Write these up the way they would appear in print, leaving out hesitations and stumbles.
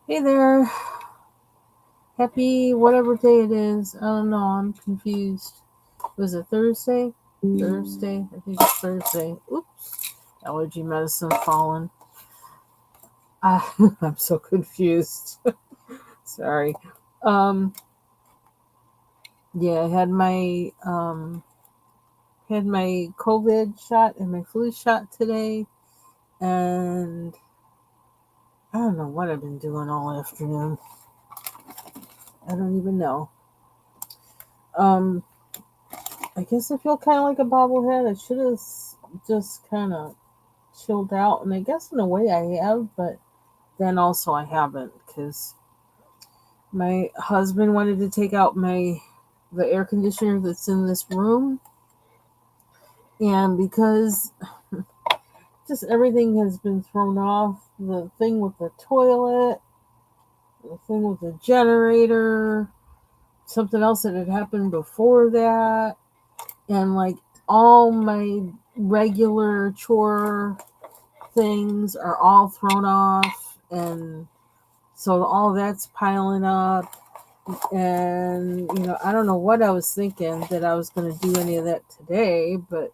Hey there. Happy whatever day it is. I don't know. I'm confused. Was it Thursday? Thursday? I think it's Thursday. Oops. Allergy medicine fallen. I'm so confused. Sorry. Um, yeah, I had my COVID shot and my flu shot today, and I don't know what I've been doing all afternoon. I don't even know. Um, I guess I feel kind of like a bobblehead. I should have just kind of chilled out, and I guess in a way I have, but then also I haven't because my husband wanted to take out the air conditioner that's in this room, and because just everything has been thrown off, the thing with the toilet, the thing with the generator, something else that had happened before that, and like all my regular chore things are all thrown off, and so all that's piling up. And I don't know what I was thinking that I was going to do any of that today, but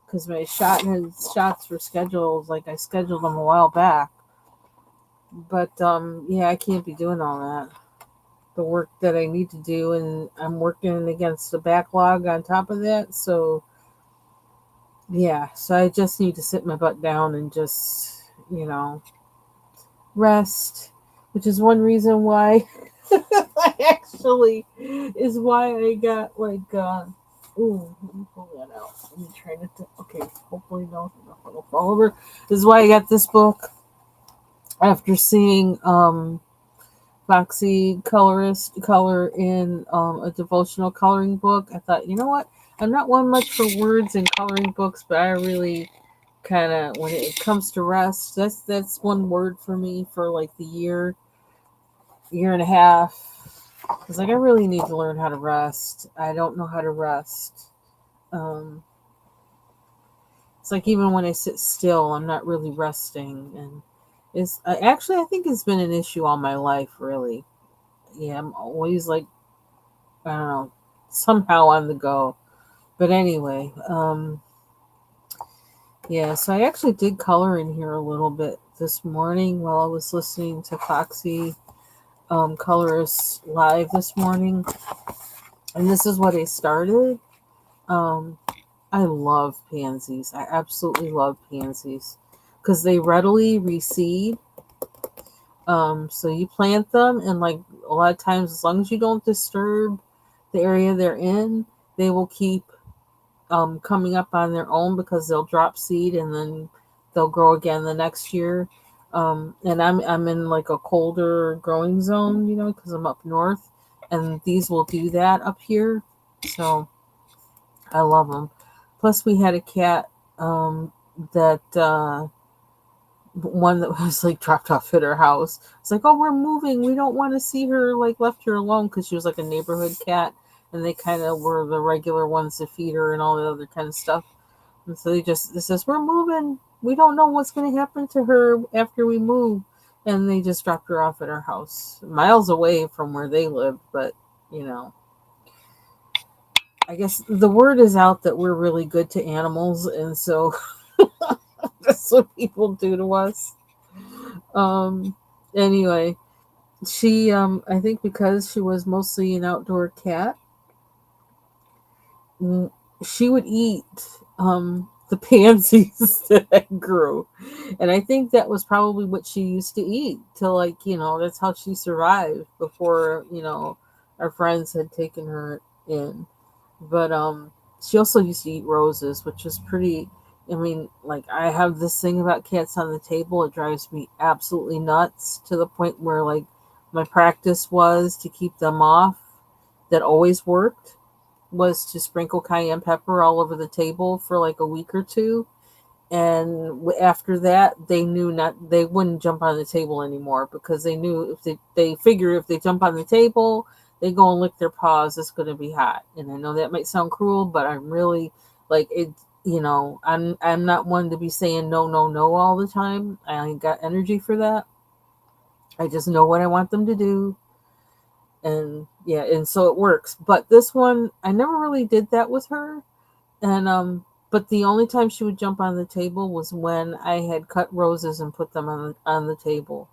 because my shots were scheduled, like I scheduled them a while back. But yeah, I can't be doing all that, the work that I need to do, and I'm working against the backlog on top of that. So yeah, so I just need to sit my butt down and just rest, which is one reason why I actually is why I got like ooh, let me pull that out. Let me try to okay, hopefully nothing will fall over. This is why I got this book after seeing Foxy colorist color in a devotional coloring book. I thought, you know what? I'm not one much for words and coloring books, but I really kind of, when it comes to rest, that's one word for me for like the year and a half. Because like I really need to learn how to rest. I don't know how to rest. Um, it's like even when I sit still, I'm not really resting, and it's actually I think it's been an issue all my life. Really, yeah, I'm always like I don't know, somehow on the go. But anyway, yeah. So I actually did color in here a little bit this morning while I was listening to Foxy colorist live this morning, and this is what I started. Um, I love pansies. I absolutely love pansies because they readily reseed. So you plant them, and like a lot of times, as long as you don't disturb the area they're in, they will keep coming up on their own because they'll drop seed and then they'll grow again the next year. And I'm in like a colder growing zone, because I'm up north, and these will do that up here. So I love them. Plus, we had a cat that one that was like dropped off at her house. It's like, oh, we're moving. We don't want to see her like left here alone because she was like a neighborhood cat, and they kind of were the regular ones to feed her and all the other kind of stuff. And so this says we're moving. We don't know what's going to happen to her after we move, and they just dropped her off at our house, miles away from where they live. But you know, I guess the word is out that we're really good to animals, and so that's what people do to us. Um. Anyway, she I think because she was mostly an outdoor cat, mm, she would eat the pansies that I grew, and I think that was probably what she used to eat to, like, that's how she survived before our friends had taken her in. But she also used to eat roses, which was pretty. I mean, like, I have this thing about cats on the table. It drives me absolutely nuts to the point where, like, my practice was to keep them off. That always worked, was to sprinkle cayenne pepper all over the table for like a week or two, and after that they wouldn't jump on the table anymore because they knew if they figure if they jump on the table, they go and lick their paws, it's going to be hot. And I know that might sound cruel, but I'm really like it. I'm not one to be saying no no no all the time. I ain't got energy for that. I just know what I want them to do. And yeah, and so it works. But this one, I never really did that with her. And but the only time she would jump on the table was when I had cut roses and put them on the table.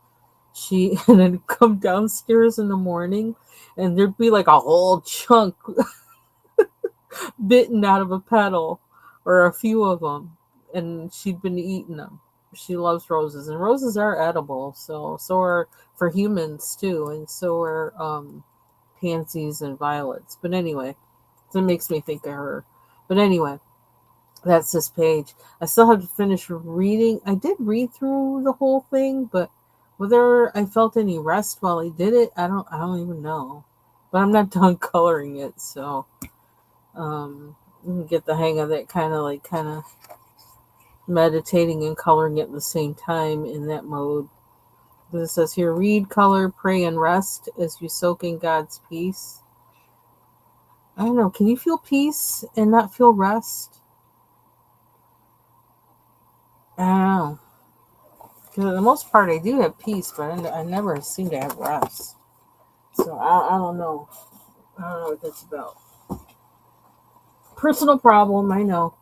She and then come downstairs in the morning, and there'd be like a whole chunk bitten out of a petal, or a few of them, and she'd been eating them. She loves roses, and roses are edible. So are for humans too, and so are pansies and violets. But anyway, that makes me think of her. But anyway, that's this page. I still have to finish reading. I did read through the whole thing, but whether I felt any rest while I did it, I don't even know. But I'm not done coloring it, so you can get the hang of it, kind of meditating and coloring at the same time in that mode. It says here, read, color, pray, and rest as you soak in God's peace. I don't know. Can you feel peace and not feel rest? I don't know. For the most part, I do have peace, but I never seem to have rest. So I don't know. I don't know what that's about. Personal problem, I know.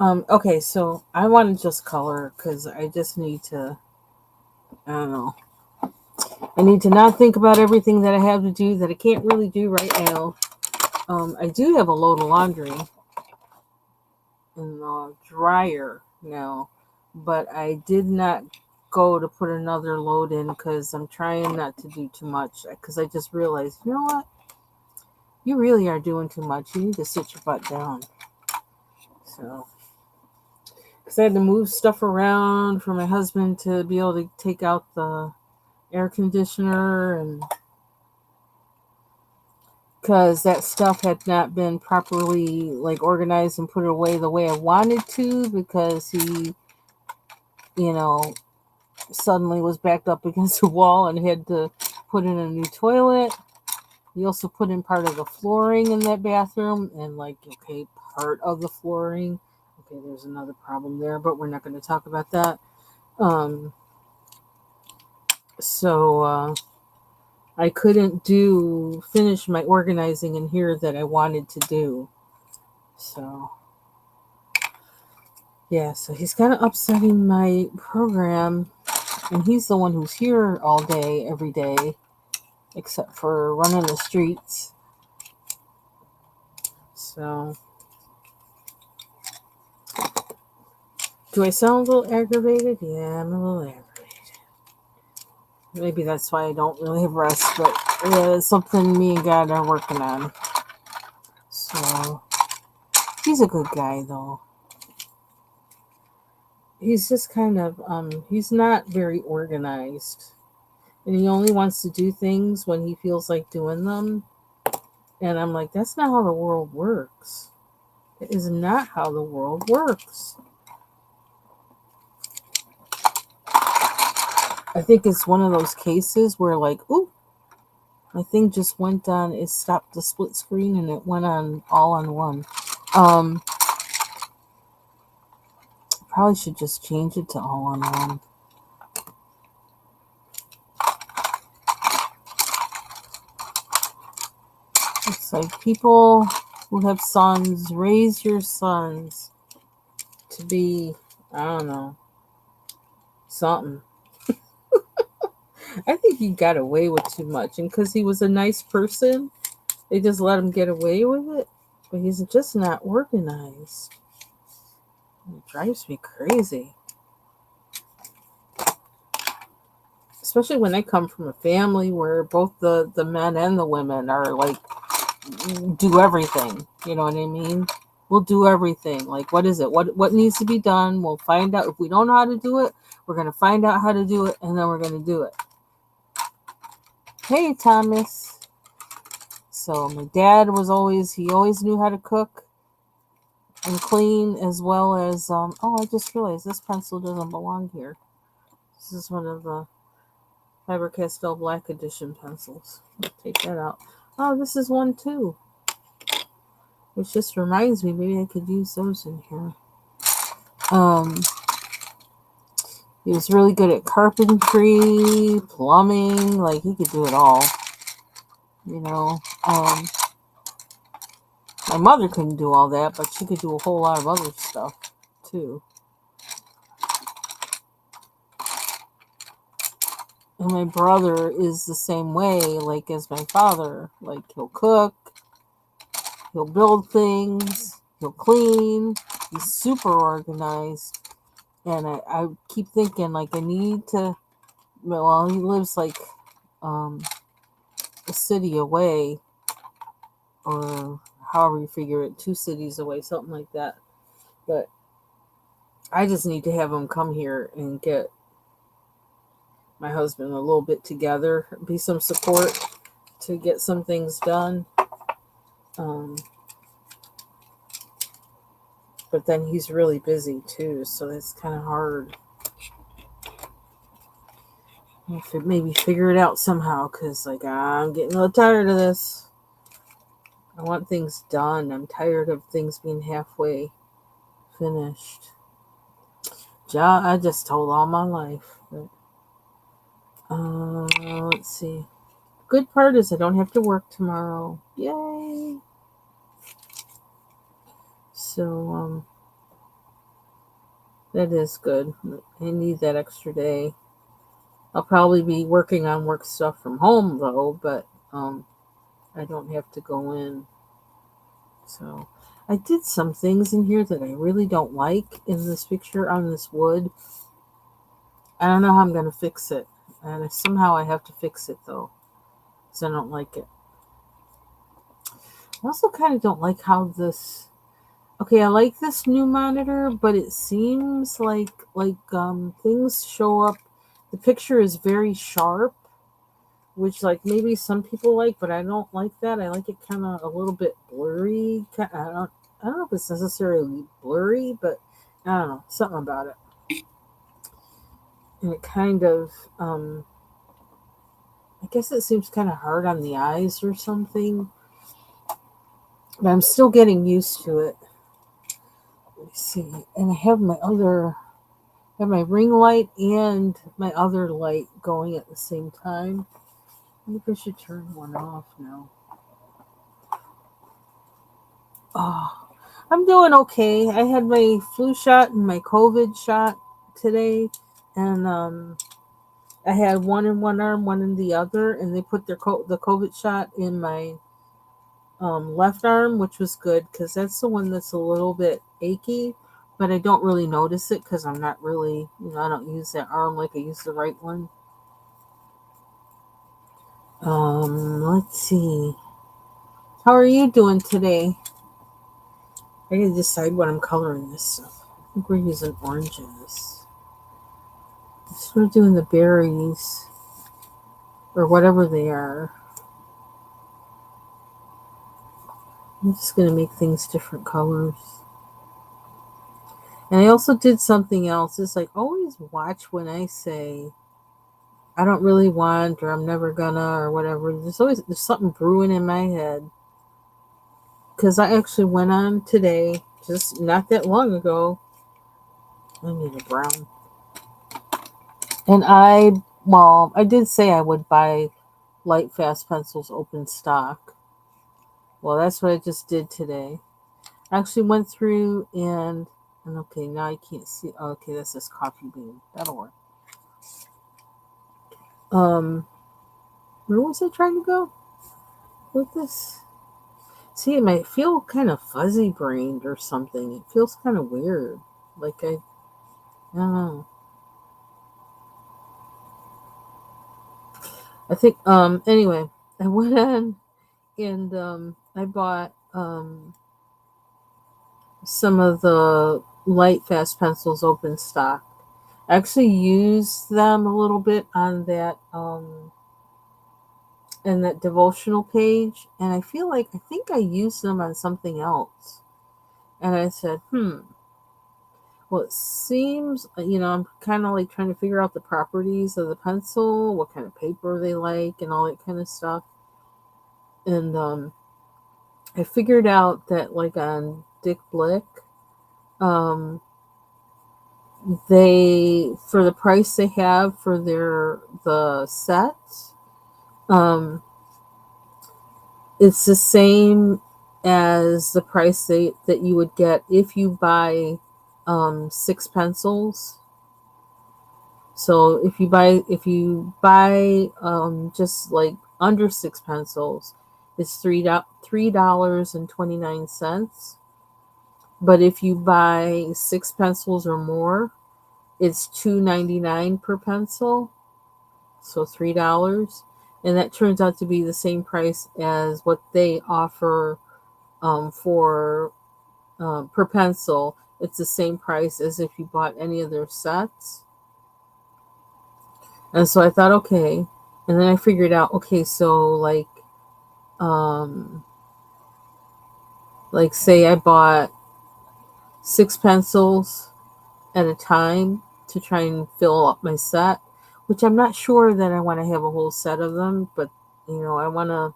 Okay, so I want to just color because I just need to. I don't know. I need to not think about everything that I have to do that I can't really do right now. I do have a load of laundry in the dryer now, but I did not go to put another load in because I'm trying not to do too much. Because I just realized, you know what? You really are doing too much. You need to sit your butt down. So, because I had to move stuff around for my husband to be able to take out the air conditioner, and because that stuff had not been properly like organized and put away the way I wanted to, because he, you know, suddenly was backed up against the wall and had to put in a new toilet. He also put in part of the flooring in that bathroom, and like, okay, part of the flooring. Okay, there's another problem there, but we're not going to talk about that. Um, so I couldn't finish my organizing in here that I wanted to do. So yeah, so he's kind of upsetting my program, and he's the one who's here all day, every day, except for running the streets. So, do I sound a little aggravated? Yeah, I'm a little aggravated. Maybe that's why I don't really have rest, but it's something me and God are working on. So, he's a good guy, though. He's just kind of, he's not very organized. And he only wants to do things when he feels like doing them. And I'm like, that's not how the world works. It is not how the world works. I think it's one of those cases where, like, ooh, my thing just went on. It stopped the split screen and it went on all on one. Probably should just change it to all on one. It's like, people who have sons, raise your sons to be, I don't know, something. I think he got away with too much, and because he was a nice person, they just let him get away with it. But he's just not organized. It drives me crazy. Especially when they come from a family where both the men and the women are like, do everything. You know what I mean? We'll do everything. Like, what is it? What needs to be done? We'll find out. If we don't know how to do it, we're going to find out how to do it, and then we're going to do it. Hey, Thomas. So my dad he always knew how to cook and clean, as well as, I just realized this pencil doesn't belong here. This is one of the Faber-Castell Black Edition pencils. I'll take that out. Oh, this is one too. Which just reminds me, maybe I could use those in here. He was really good at carpentry, plumbing, like he could do it all. You know, my mother couldn't do all that, but she could do a whole lot of other stuff too. And my brother is the same way, like as my father. Like he'll cook, he'll build things, he'll clean. He's super organized. And I keep thinking like I need to. Well, he lives like um, a city away, or however you figure it, 2 cities away, something like that. But I just need to have him come here and get my husband a little bit together, be some support to get some things done. Um, but then he's really busy too, so it's kind of hard. Maybe figure it out somehow, because like I'm getting a little tired of this. I want things done. I'm tired of things being halfway finished. I just told all my life. But, let's see. Good part is I don't have to work tomorrow. Yay! So that is good. I need that extra day. I'll probably be working on work stuff from home though, but I don't have to go in. So I did some things in here that I really don't like in this picture on this wood. I don't know how I'm going to fix it. And somehow I have to fix it though, because I don't like it. I also kind of don't like how this. Okay, I like this new monitor, but it seems like things show up. The picture is very sharp, which like maybe some people like, but I don't like that. I like it kind of a little bit blurry. I don't know if it's necessarily blurry, but I don't know, something about it. And it kind of, I guess it seems kind of hard on the eyes or something. But I'm still getting used to it. Let me see. And I have my ring light and my other light going at the same time. I think I should turn one off now. Oh, I'm doing okay. I had my flu shot and my COVID shot today, and I had one in one arm, one in the other, and they put the COVID shot in my left arm, which was good because that's the one that's a little bit achy, but I don't really notice it because I'm not really, I don't use that arm like I use the right one. Let's see. How are you doing today? I gotta decide what I'm coloring this stuff. I think we're using oranges. We're doing the berries or whatever they are. I'm just gonna make things different colors. And I also did something else. It's like always watch when I say I don't really want or I'm never gonna or whatever. There's something brewing in my head. Because I actually went on today, just not that long ago. I need a brown. And I did say I would buy light fast pencils open stock. Well, that's what I just did today. I actually went through and okay, now I can't see. Oh, okay, this is coffee bean. That'll work. Um, where was I trying to go with this? See, it might feel kind of fuzzy brained or something. It feels kind of weird. Like I don't know. I think anyway, I went on and I bought some of the light fast pencils open stock. I actually used them a little bit on that in that devotional page, and I think I used them on something else. And I said, well, it seems, I'm kind of like trying to figure out the properties of the pencil, what kind of paper they like, and all that kind of stuff. And I figured out that, like on Dick Blick, um, they, for the price they have for the sets, um, it's the same as the price that you would get if you buy 6 pencils. So if you buy just like under 6 pencils, it's $3.29. But if you buy 6 pencils or more, it's $2.99 per pencil, so $3, and that turns out to be the same price as what they offer for per pencil. It's the same price as if you bought any of their sets. And so I thought, okay. And then I figured out, okay, so um, like say I bought 6 pencils at a time to try and fill up my set, which I'm not sure that I want to have a whole set of them, but I want to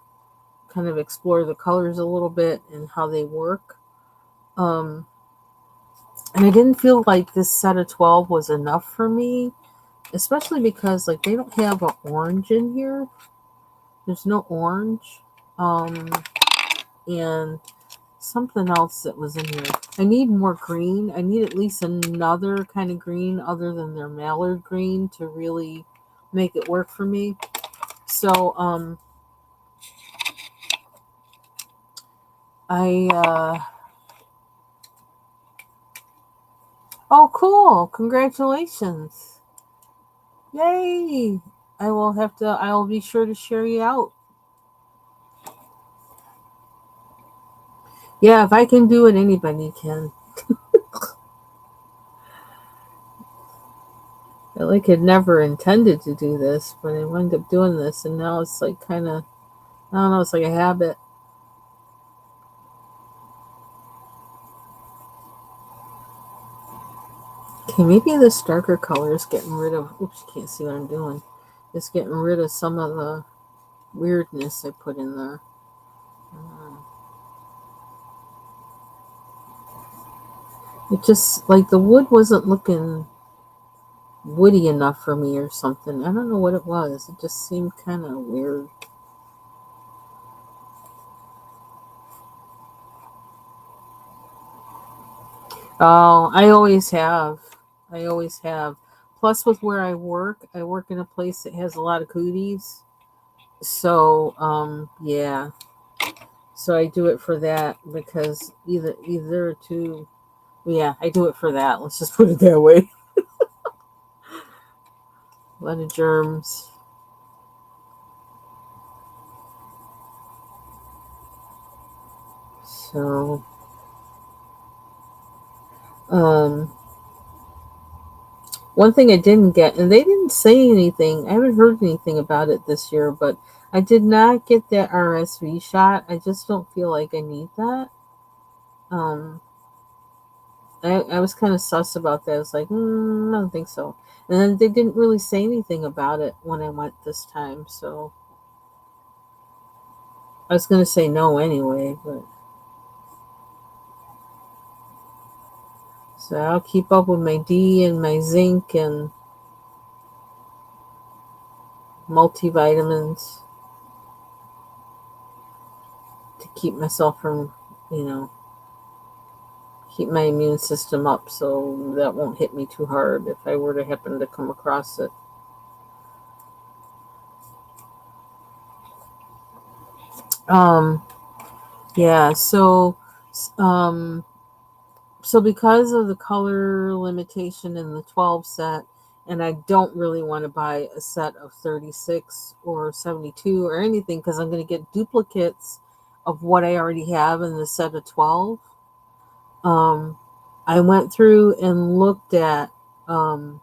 kind of explore the colors a little bit and how they work. Um, and I didn't feel like this set of 12 was enough for me, especially because like they don't have an orange in here. There's no orange. Um, and something else that was in here. I need more green. I need at least another kind of green other than their mallard green to really make it work for me. So I oh cool. Congratulations. Yay. I'll be sure to share you out. Yeah, if I can do it, anybody can. I had never intended to do this, but I wound up doing this, and now it's like kind of, I don't know, it's like a habit. Okay, maybe this darker color is getting rid of, oops, you can't see what I'm doing. It's getting rid of some of the weirdness I put in there. It just, like the wood wasn't looking woody enough for me or something. I don't know what it was. It just seemed kind of weird. Oh, I always have. I always have. Plus, with where I work in a place that has a lot of cooties. So, yeah. So I do it for that because either two. Yeah, I do it for that. Let's just put it that way. A lot of germs. So, um, one thing I didn't get, and they didn't say anything. I haven't heard anything about it this year, but I did not get that RSV shot. I just don't feel like I need that. Um, I was kind of sus about that. I was like, I don't think so. And then they didn't really say anything about it when I went this time, so I was going to say no anyway, but so I'll keep up with my D and my zinc and multivitamins to keep myself from, you know, keep my immune system up so that won't hit me too hard if I were to happen to come across it. Um, yeah, um, so because of the color limitation in the 12 set, and I don't really want to buy a set of 36 or 72 or anything because I'm going to get duplicates of what I already have in the set of 12. Um, I went through and um,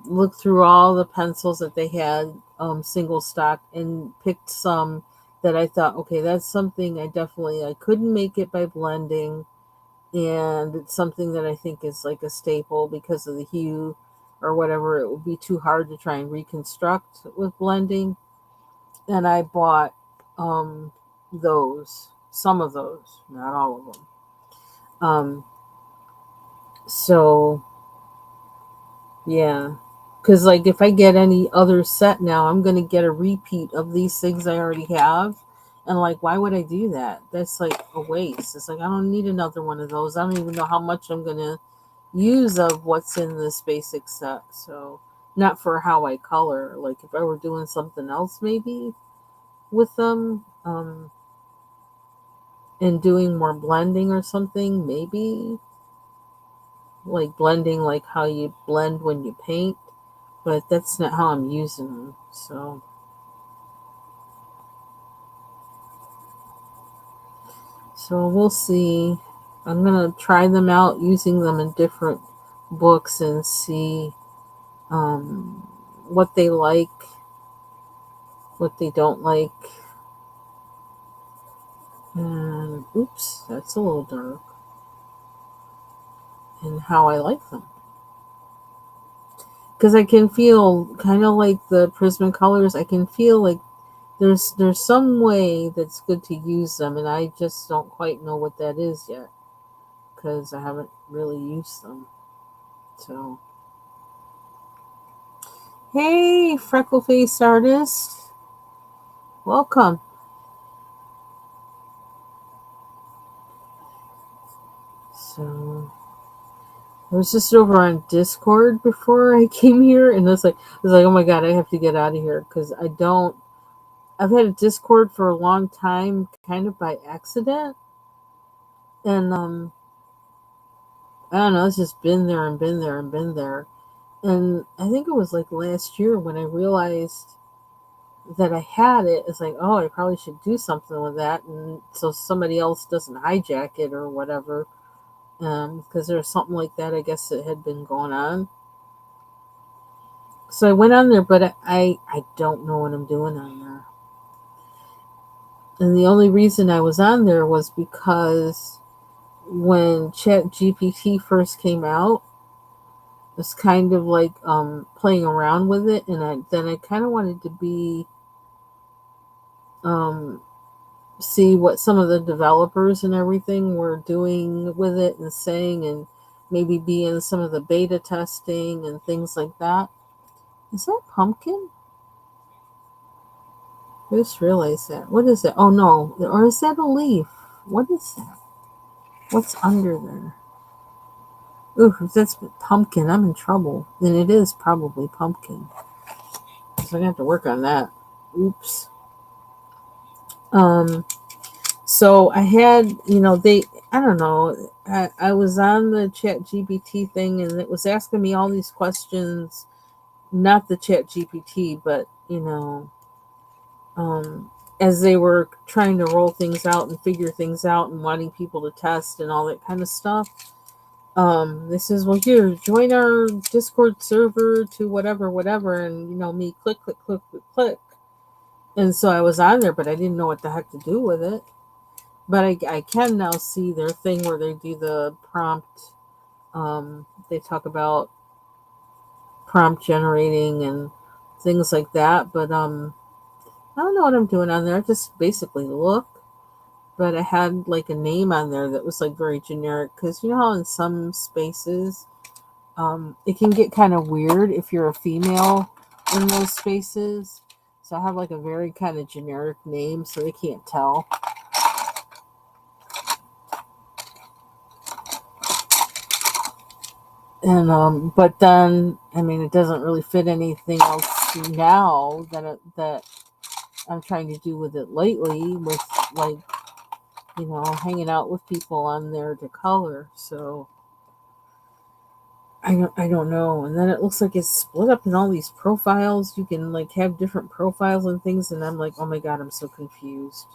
looked through all the pencils that they had single stock and picked some that I thought, okay, that's something I couldn't make it by blending, and it's something that I think is like a staple because of the hue or whatever. It would be too hard to try and reconstruct with blending. And I bought some of those, not all of them. Um, so Yeah. Because, like, if I get any other set now, I'm going to get a repeat of these things I already have. And, like, why would I do that? That's, like, a waste. It's like, I don't need another one of those. I don't even know how much I'm going to use of what's in this basic set. So, not for how I color. Like, if I were doing something else, maybe with them, and doing more blending or something, maybe. Like, blending, like how you blend when you paint, but that's not how I'm using them. So we'll see. I'm gonna try them out using them in different books and see um, what they like, what they don't like, and oops, that's a little dark, and how I like them. Because I can feel kind of like the Prismacolors. I can feel like there's some way that's good to use them, and I just don't quite know what that is yet because I haven't really used them. So, hey, freckle face artist, welcome. So, I was just over on Discord before I came here, and I was like, oh my god, I have to get out of here because I don't. I've had a Discord for a long time, kind of by accident, and I don't know. It's just been there and been there and been there. And I think it was like last year when I realized that I had it. It's like, oh, I probably should do something with that, and so somebody else doesn't hijack it or whatever. Because there was something like that, I guess, that had been going on. So I went on there, but I don't know what I'm doing on there. And the only reason I was on there was because when Chat GPT first came out, it was kind of like playing around with it, and I kind of wanted to be um, see what some of the developers and everything were doing with it and saying, and maybe be in some of the beta testing and things like that. Is that pumpkin? I just realized that. What is it? Oh no, or is that a leaf? What is that? What's under there? Ooh, if that's pumpkin, I'm in trouble. And it is probably pumpkin. So I have to work on that. Oops. Um, so I had, I don't know, I was on the Chat GPT thing and it was asking me all these questions, not the Chat GPT, but, um, as they were trying to roll things out and figure things out and wanting people to test and all that kind of stuff. This is, well, here, join our Discord server to whatever, whatever, and me click, click, click, click, click. And so I was on there, but I didn't know what the heck to do with it. But I can now see their thing where they do the prompt. They talk about prompt generating and things like that. But I don't know what I'm doing on there. I just basically look. But I had like a name on there that was like very generic because you know how in some spaces it can get kind of weird if you're a female in those spaces. So I have like a very kind of generic name so they can't tell. And but then I mean it doesn't really fit anything else now that I'm trying to do with it lately with like hanging out with people on there to color. So I don't know. And then it looks like it's split up in all these profiles. You can like have different profiles and things, and I'm like, oh my god, I'm so confused.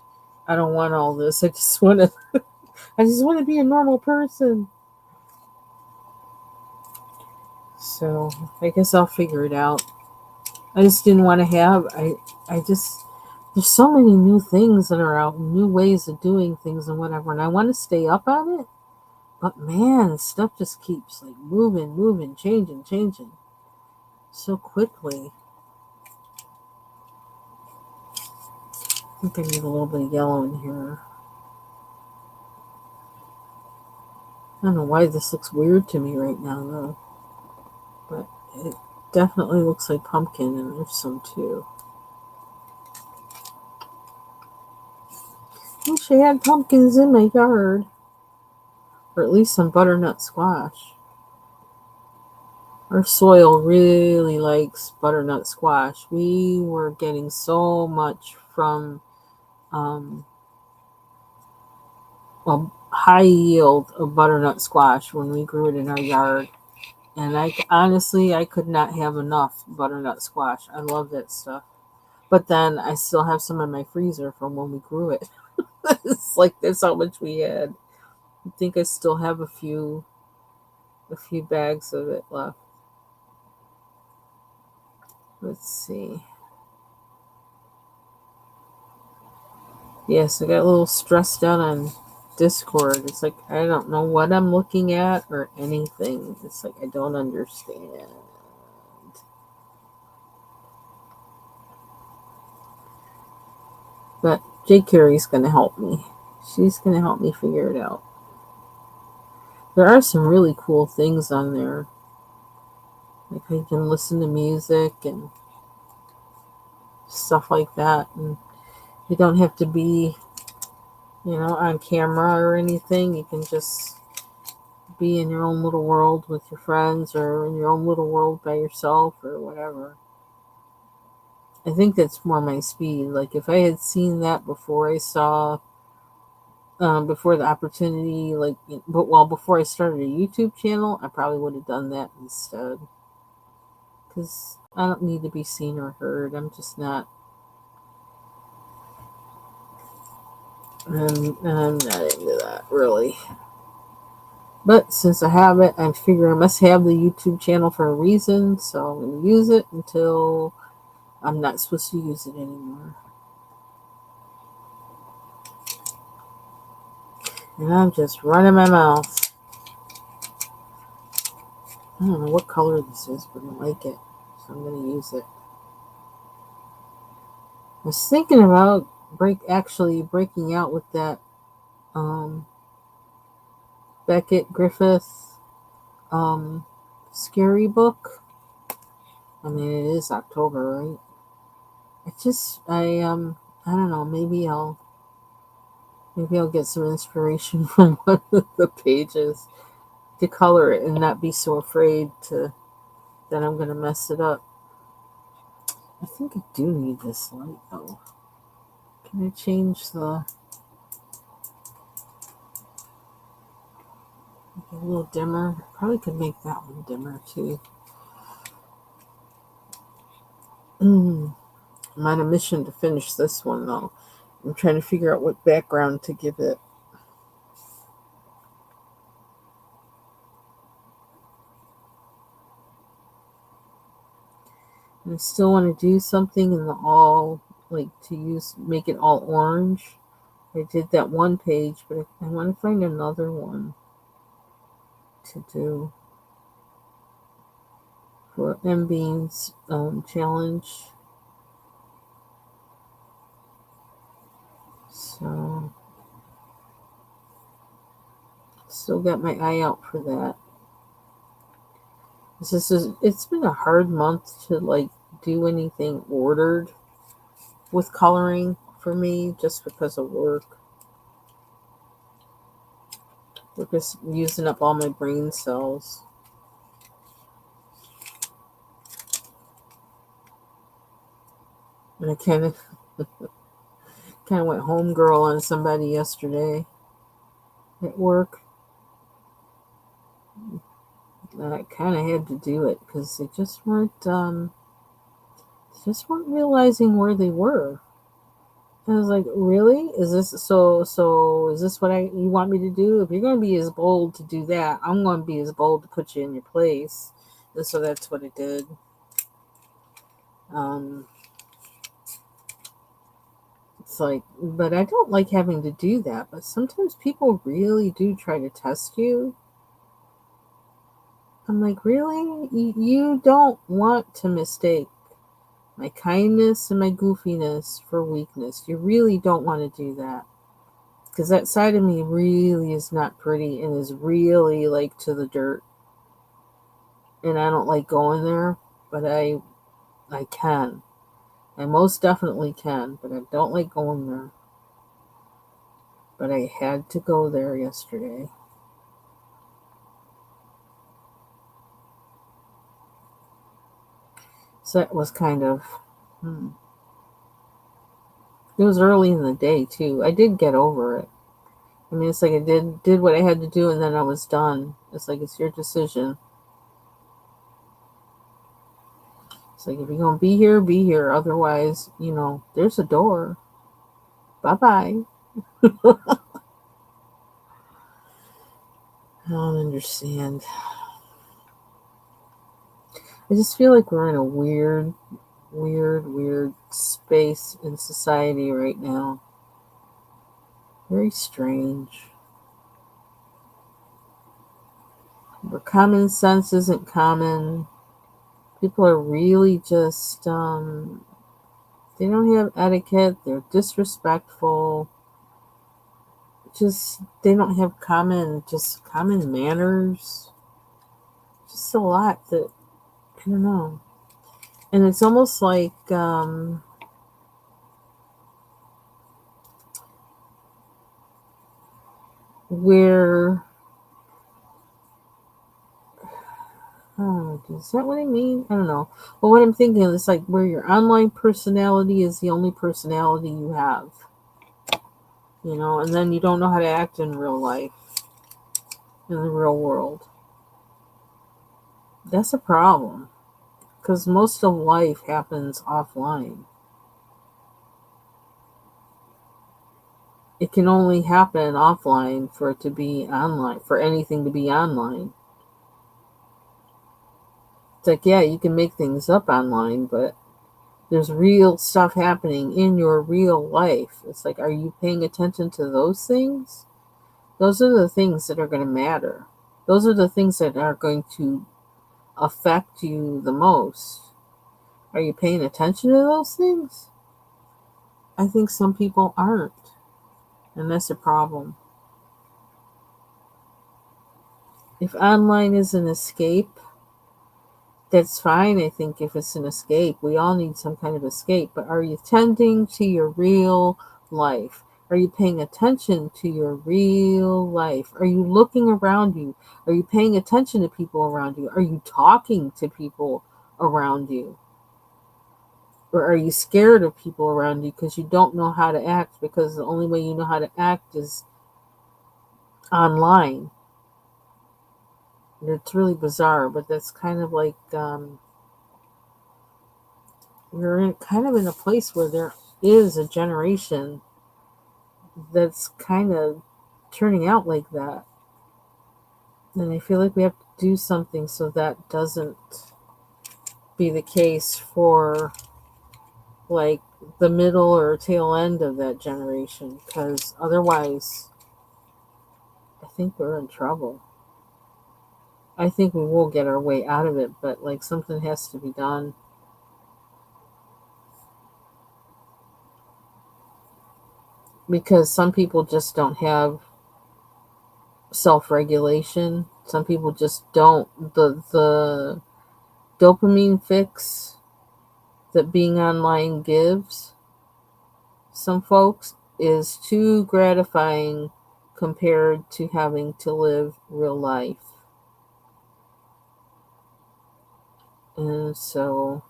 I don't want all this. I just want to be a normal person. So I guess I'll figure it out. I just didn't want to have I just there's so many new things that are out, new ways of doing things and whatever, and I want to stay up on it. But man, stuff just keeps like moving, moving, changing, changing so quickly. I think I need a little bit of yellow in here. I don't know why this looks weird to me right now though. But It definitely looks like pumpkin, and there's some too. Wish I had pumpkins in my yard, or at least some butternut squash. Our soil really likes butternut squash. We were getting so much from um, a high yield of butternut squash when we grew it in our yard. And I honestly, I could not have enough butternut squash. I love that stuff. But then I still have some in my freezer from when we grew it. It's like that's how much we had. I think I still have a few bags of it left. Let's see. Yes, I got a little stressed out on Discord. It's like I don't know what I'm looking at or anything. It's like I don't understand. But J. Carey's gonna help me. She's gonna help me figure it out. There are some really cool things on there. Like I can listen to music and stuff like that, and you don't have to be, on camera or anything. You can just be in your own little world with your friends or in your own little world by yourself or whatever. I think that's more my speed. Like if I had seen that before I saw, before the opportunity, before I started a YouTube channel, I probably would have done that instead. Because I don't need to be seen or heard. I'm just not. I'm not into that really. But since I have it, I figure I must have the YouTube channel for a reason, so I'm going to use it until I'm not supposed to use it anymore. And I'm just running my mouth. I don't know what color this is, but I like it, so I'm going to use it. I was thinking about breaking out with that um, Beckett Griffith scary book. I mean, it is October, right? I don't know. Maybe I'll get some inspiration from one of the pages to color it and not be so afraid that I'm gonna mess it up. I think I do need this light though. Can I change a little dimmer? Probably could make that one dimmer too. I'm on a mission to finish this one though. I'm trying to figure out what background to give it. And I still want to do something in the all, like make it all orange. I did that one page, but I want to find another one to do for M Bean's challenge. So, still got my eye out for that. It's been a hard month to do anything ordered with coloring for me just because of work. We're just using up all my brain cells. And I kind of went homegirl on somebody yesterday at work. And I kind of had to do it because they just weren't realizing where they were. I was like, really? Is this so is this what you want me to do? If you're going to be as bold to do that, I'm going to be as bold to put you in your place. And so that's what I did. It's like, but I don't like having to do that. But sometimes people really do try to test you. I'm like, really? You don't want to mistake my kindness and my goofiness for weakness. You really don't want to do that. Because that side of me really is not pretty and is really to the dirt. and I don't like going there, but I can. I most definitely can, but I don't like going there. But I had to go there yesterday. So that was kind of, it was early in the day too. I did get over it. I mean, it's like I did what I had to do, and then I was done. It's like it's your decision. It's like if you're gonna be here, be here. Otherwise, there's a door. Bye bye. I don't understand. I just feel like we're in a weird space in society right now. Very strange. Where common sense isn't common. People are really just, they don't have etiquette. They're disrespectful. Just, they don't have common manners. Just a lot that, I don't know. And it's almost like, where, oh, is that what I mean? I don't know. Well, what I'm thinking is like where your online personality is the only personality you have, and then you don't know how to act in real life, in the real world. That's a problem because most of life happens offline. It can only happen offline for it to be online, for anything to be online. It's like, yeah, you can make things up online, but there's real stuff happening in your real life. It's like, are you paying attention to those things? Those are the things that are going to matter. Those are the things that are going to affect you the most. Are you paying attention to those things? I think some people aren't, and that's a problem. If online is an escape, that's fine. I think if it's an escape, we all need some kind of escape. But are you tending to your real life? Are you paying attention to your real life? Are you looking around you? Are you paying attention to people around you? Are you talking to people around you? Or are you scared of people around you because you don't know how to act because the only way you know how to act is online? It's really bizarre, but that's kind of like, we're kind of in a place where there is a generation that's kind of turning out like that. And I feel like we have to do something so that doesn't be the case for like the middle or tail end of that generation, because otherwise I think we're in trouble. I think we will get our way out of it, but like something has to be done because some people just don't have self-regulation. Some people just don't. The dopamine fix that being online gives some folks is too gratifying compared to having to live real life. And so,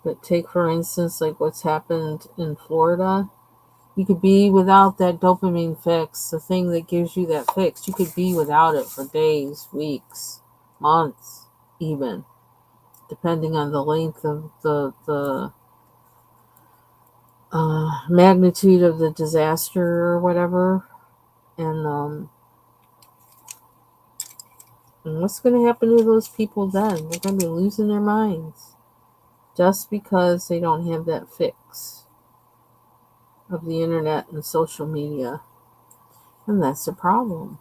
but take for instance, like what's happened in Florida. You could be without that dopamine fix, the thing that gives you that fix. You could be without it for days, weeks, months, even, depending on the length of the magnitude of the disaster or whatever. And what's going to happen to those people then? They're going to be losing their minds just because they don't have that fix of the internet and social media. And that's a problem.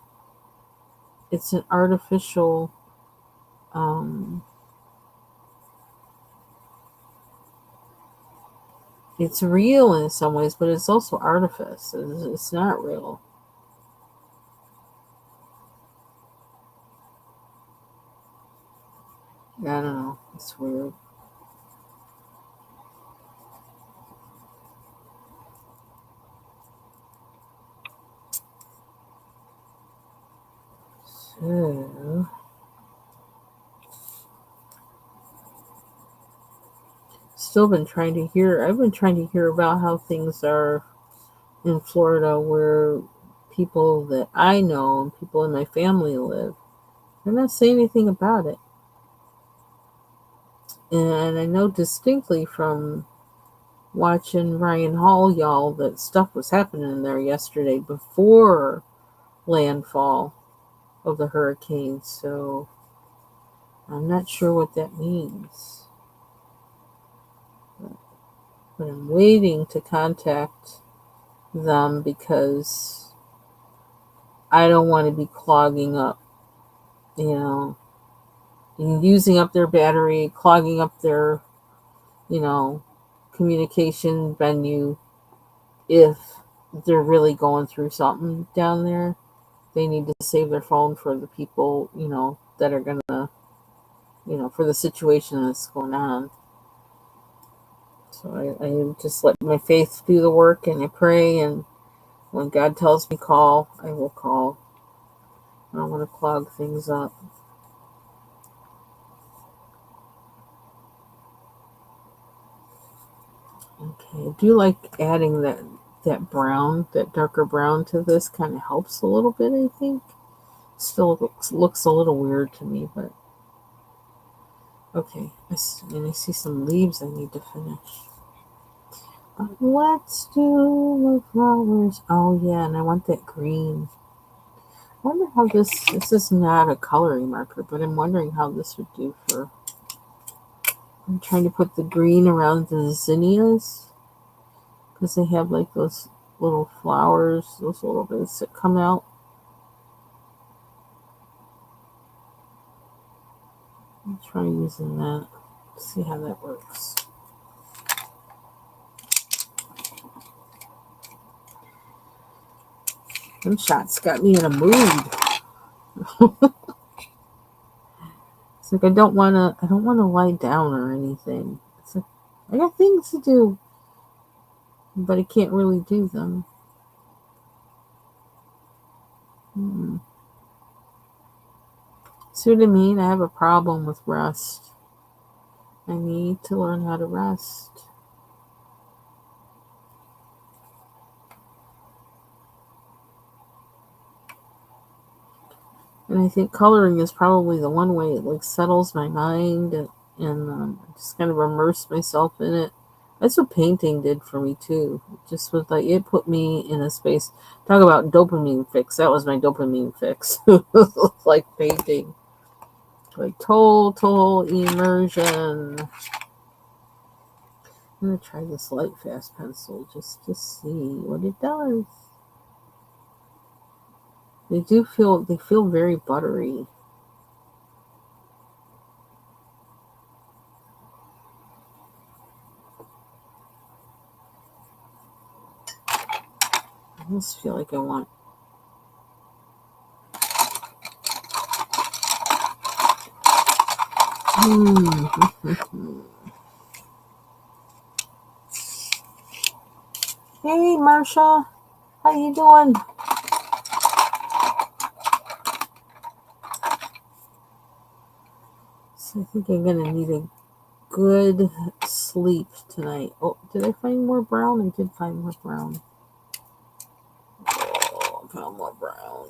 It's an artificial, um, it's real in some ways, but it's also artifice. It's not real. I don't know. It's weird. So, I've been trying to hear about how things are in Florida where people that I know and people in my family live. They're not saying anything about it. And I know distinctly from watching Ryan Hall, y'all, that stuff was happening there yesterday before landfall of the hurricane. So I'm not sure what that means. But I'm waiting to contact them because I don't want to be clogging up, you know, using up their battery, clogging up their, you know, communication venue if they're really going through something down there. They need to save their phone for the people, that are going to, for the situation that's going on. So I just let my faith do the work and I pray. And when God tells me call, I will call. I don't want to clog things up. Okay. I do like adding that brown, that darker brown to this. Kind of helps a little bit, I think. Still looks a little weird to me, but okay. I see some leaves I need to finish. Let's do the flowers. Oh yeah, and I want that green. I wonder how this is not a coloring marker, but I'm wondering how this would do for. I'm trying to put the green around the zinnias because they have like those little flowers, those little bits that come out. I'll try using that. See how that works. Them shots got me in a mood. It's like I don't wanna lie down or anything. It's like I got things to do, but I can't really do them. Hmm. See what I mean? I have a problem with rest. I need to learn how to rest. And I think coloring is probably the one way it like settles my mind and just kind of immerse myself in it. That's what painting did for me too. It just was like it put me in a space. Talk about dopamine fix. That was my dopamine fix. Like painting, like total immersion. I'm gonna try this light fast pencil just to see what it does. They feel very buttery. I almost feel like I want. Hey, Marsha, how you doing? So I think I'm gonna need a good sleep tonight. Oh, did I find more brown? I did find more brown. Oh, I found more brown.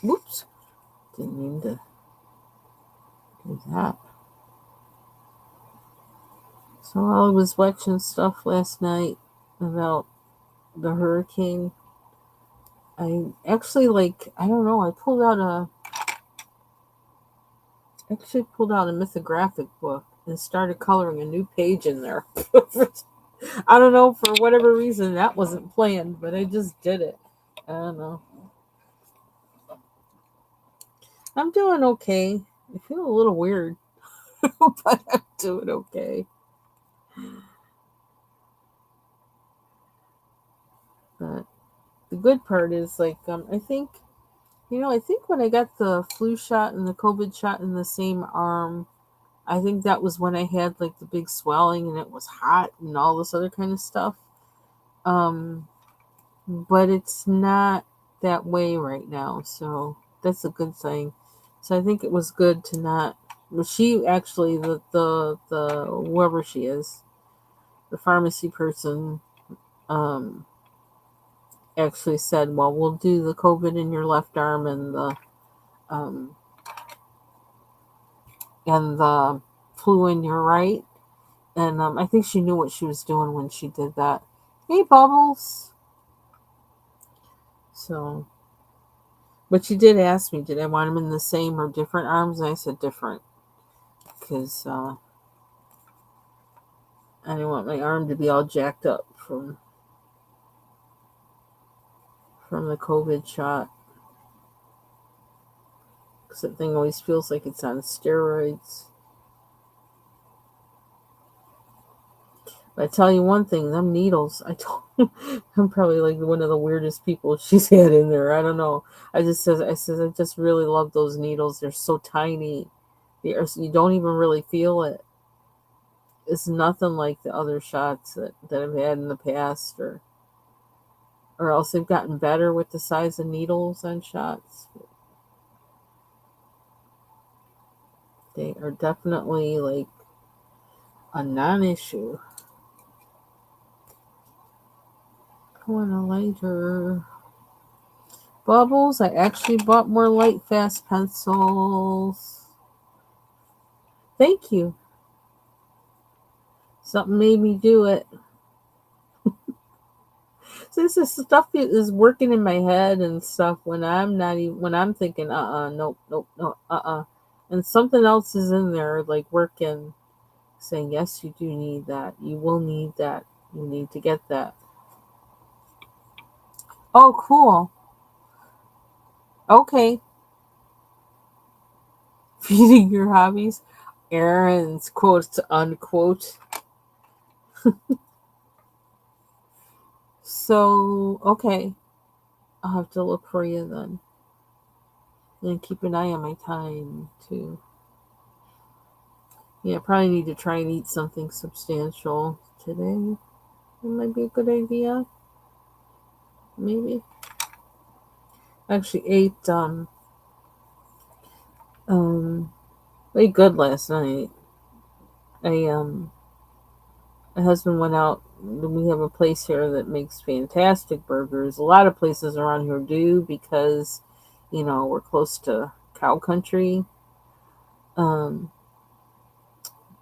Whoops! Didn't mean to do that. So I was watching stuff last night about the hurricane. I actually I don't know. I pulled out a mythographic book and started coloring a new page in there. I don't know, for whatever reason that wasn't planned, but I just did it. I don't know. I'm doing okay. I feel a little weird, but I'm doing okay. the good part is like I think I think when I got the flu shot and the COVID shot in the same arm, I think that was when I had like the big swelling and it was hot and all this other kind of stuff. Um, but it's not that way right now, so that's a good thing. So I think it was good to not. Well, she actually the whoever she is, the pharmacy person, um, actually said, "Well, we'll do the COVID in your left arm um and the flu in your right." And I think she knew what she was doing when she did that. Hey, Bubbles. So, but she did ask me, did I want them in the same or different arms? And I said different because I didn't want my arm to be all jacked up from the COVID shot. Because that thing always feels like it's on steroids. But I tell you one thing, them needles, I'm probably like one of the weirdest people she's had in there. I don't know. I just really love those needles. They're so tiny. You don't even really feel it. It's nothing like the other shots that I've had in the past, or else they've gotten better with the size of needles on shots. They are definitely like a non-issue. I want a lighter. Bubbles, I actually bought more light fast pencils. Thank you. Something made me do it. So this is stuff that is working in my head and stuff when I'm not even when I'm thinking nope nope no and something else is in there like working, saying yes you do need that, you will need that, you need to get that. Oh, cool. Okay. Feeding your hobbies, Aaron's quote unquote. So okay, I'll have to look for you then. And keep an eye on my time too. Yeah, probably need to try and eat something substantial today. It might be a good idea. Maybe. I actually um ate good last night. I My husband went out. We have a place here that makes fantastic burgers. A lot of places around here do because, we're close to cow country. Um,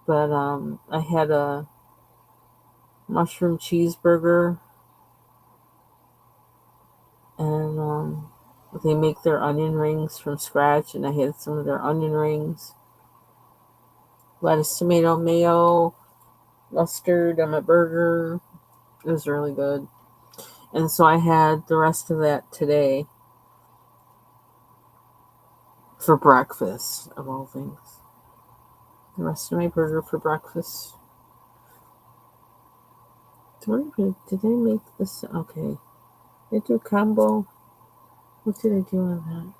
but I had a mushroom cheeseburger, and they make their onion rings from scratch, and I had some of their onion rings, lettuce, tomato, mayo, mustard on my burger. It was really good. And so I had the rest of that today for breakfast, of all things. The rest of my burger for breakfast. Did I make this? Okay. Did I do a combo? What did I do on that?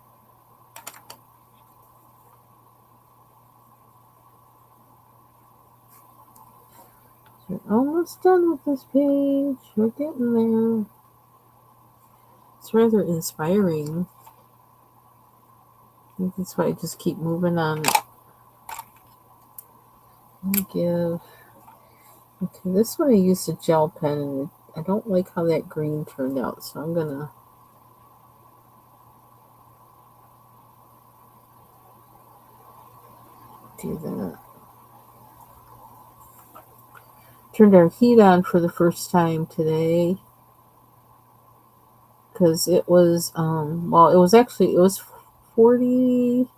We're almost done with this page. We're getting there. It's rather inspiring. I think that's why I just keep moving on. Give. Okay, this one I used a gel pen, and I don't like how that green turned out, so I'm gonna do that. Turned our heat on for the first time today because it was it was 40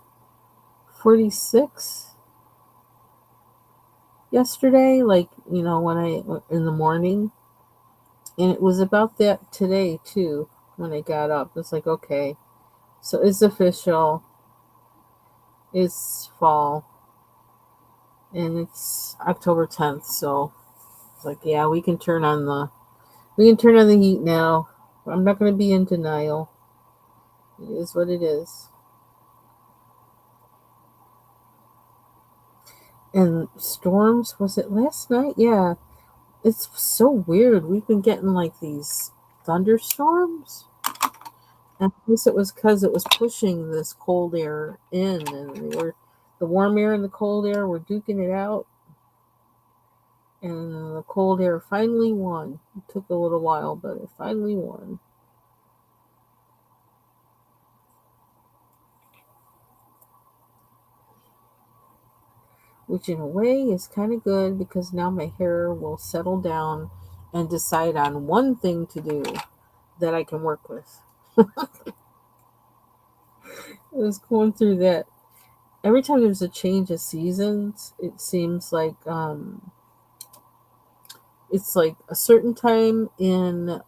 46 yesterday, like when I in the morning, and it was about that today too when I got up. It's like, okay, so it's official, it's fall, and it's October 10th, so it's like, yeah, we can turn on the heat now. I'm not going to be in denial. It is what it is. And storms, was it last night? Yeah. It's so weird. We've been getting like these thunderstorms. And I guess it was because it was pushing this cold air in, and the warm air and the cold air were duking it out, and the cold air finally won. It took a little while, but it finally won. Which in a way is kind of good because now my hair will settle down and decide on one thing to do that I can work with. I was going through that. Every time there's a change of seasons, it seems like it's like a certain time in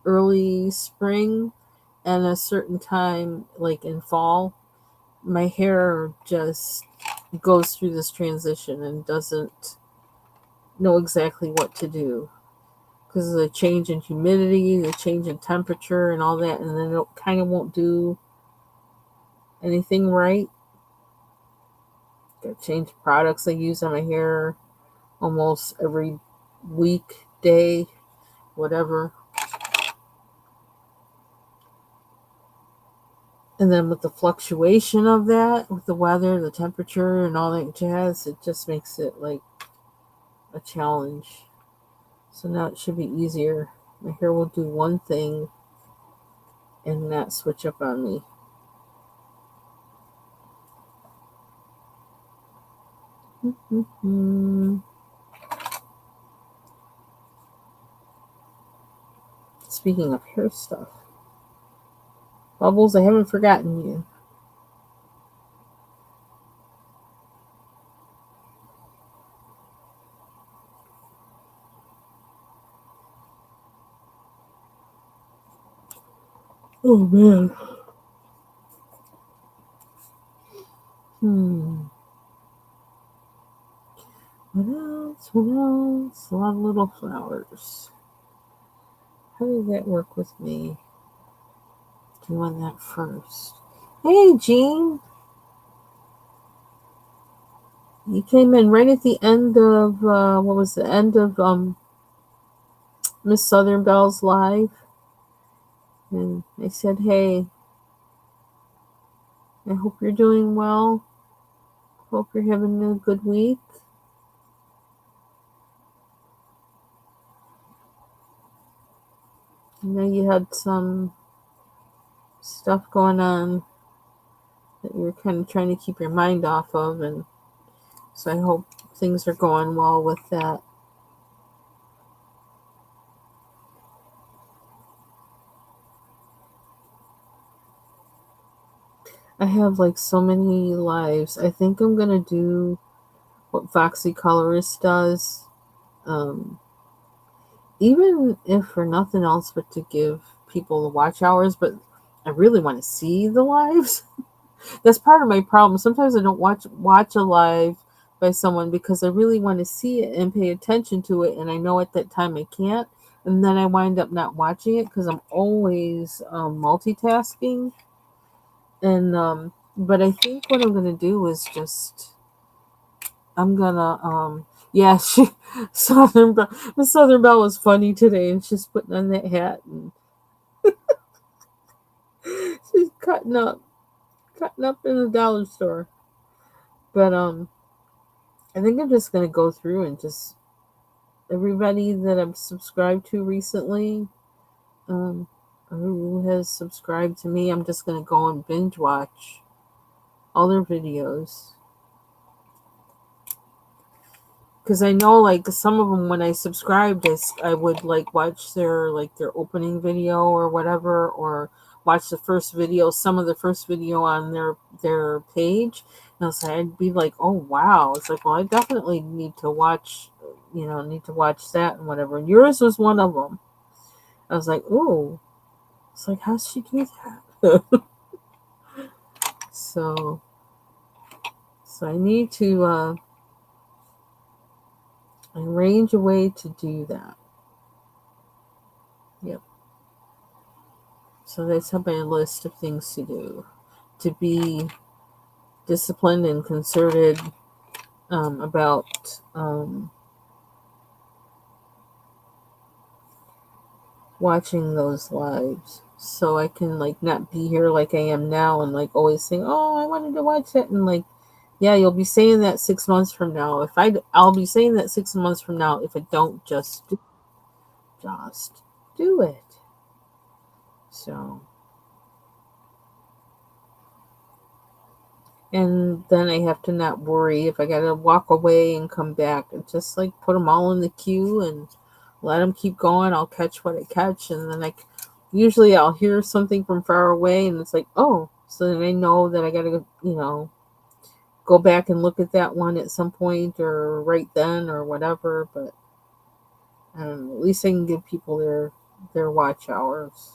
early spring and a certain time like in fall. My hair just goes through this transition and doesn't know exactly what to do because of the change in humidity, the change in temperature, and all that, and then it kind of won't do anything right. Got to change products I use on my hair almost every week, day, whatever. And then with the fluctuation of that, with the weather, the temperature, and all that jazz, it just makes it like a challenge. So now it should be easier. My hair will do one thing and not switch up on me. Speaking of hair stuff, Bubbles, I haven't forgotten you. Oh man. Hmm. What else? What else? A lot of little flowers. How did that work with me? Doing that first. Hey, Jean. You came in right at the end of what was the end of Miss Southern Bell's live, and I said, "Hey, I hope you're doing well. Hope you're having a good week." I know you had some stuff going on that you were kind of trying to keep your mind off of, and so I hope things are going well with that. I have like so many lives. I think I'm gonna do what Foxy Colorist does, um, even if for nothing else but to give people the watch hours. But I really want to see the lives. That's part of my problem. Sometimes I don't watch a live by someone because I really want to see it and pay attention to it, and I know at that time I can't, and then I wind up not watching it because I'm always multitasking. And but I think what I'm gonna do is just I'm gonna yeah, she Southern Belle, Miss Southern Belle was funny today, and she's putting on that hat and she's cutting up in the dollar store. But I think I'm just gonna go through and just everybody that I've subscribed to recently, um, who has subscribed to me, I'm just gonna go and binge watch all their videos because I know like some of them when I subscribed, I would like watch their opening video or whatever, or watch the first video, some of the first video on their page, and so I'd be like, oh wow, it's like well I definitely need to watch, need to watch that and whatever. And yours was one of them. I was like, oh, it's like how's she do that? so so I need to arrange a way to do that. Yep. So that's on my list of things to do. To be disciplined and concerted about watching those lives, so I can like not be here like I am now and like always saying, "Oh, I wanted to watch it," and like, yeah, you'll be saying that 6 months from now. I'll be saying that 6 months from now if I don't just do it. So, and then I have to not worry if I gotta walk away and come back and just like put them all in the queue and let them keep going. I'll catch what I catch, and then usually I'll hear something from far away, and it's like, oh, so then I know that I gotta go back and look at that one at some point or right then or whatever. But I don't know, at least I can give people their watch hours.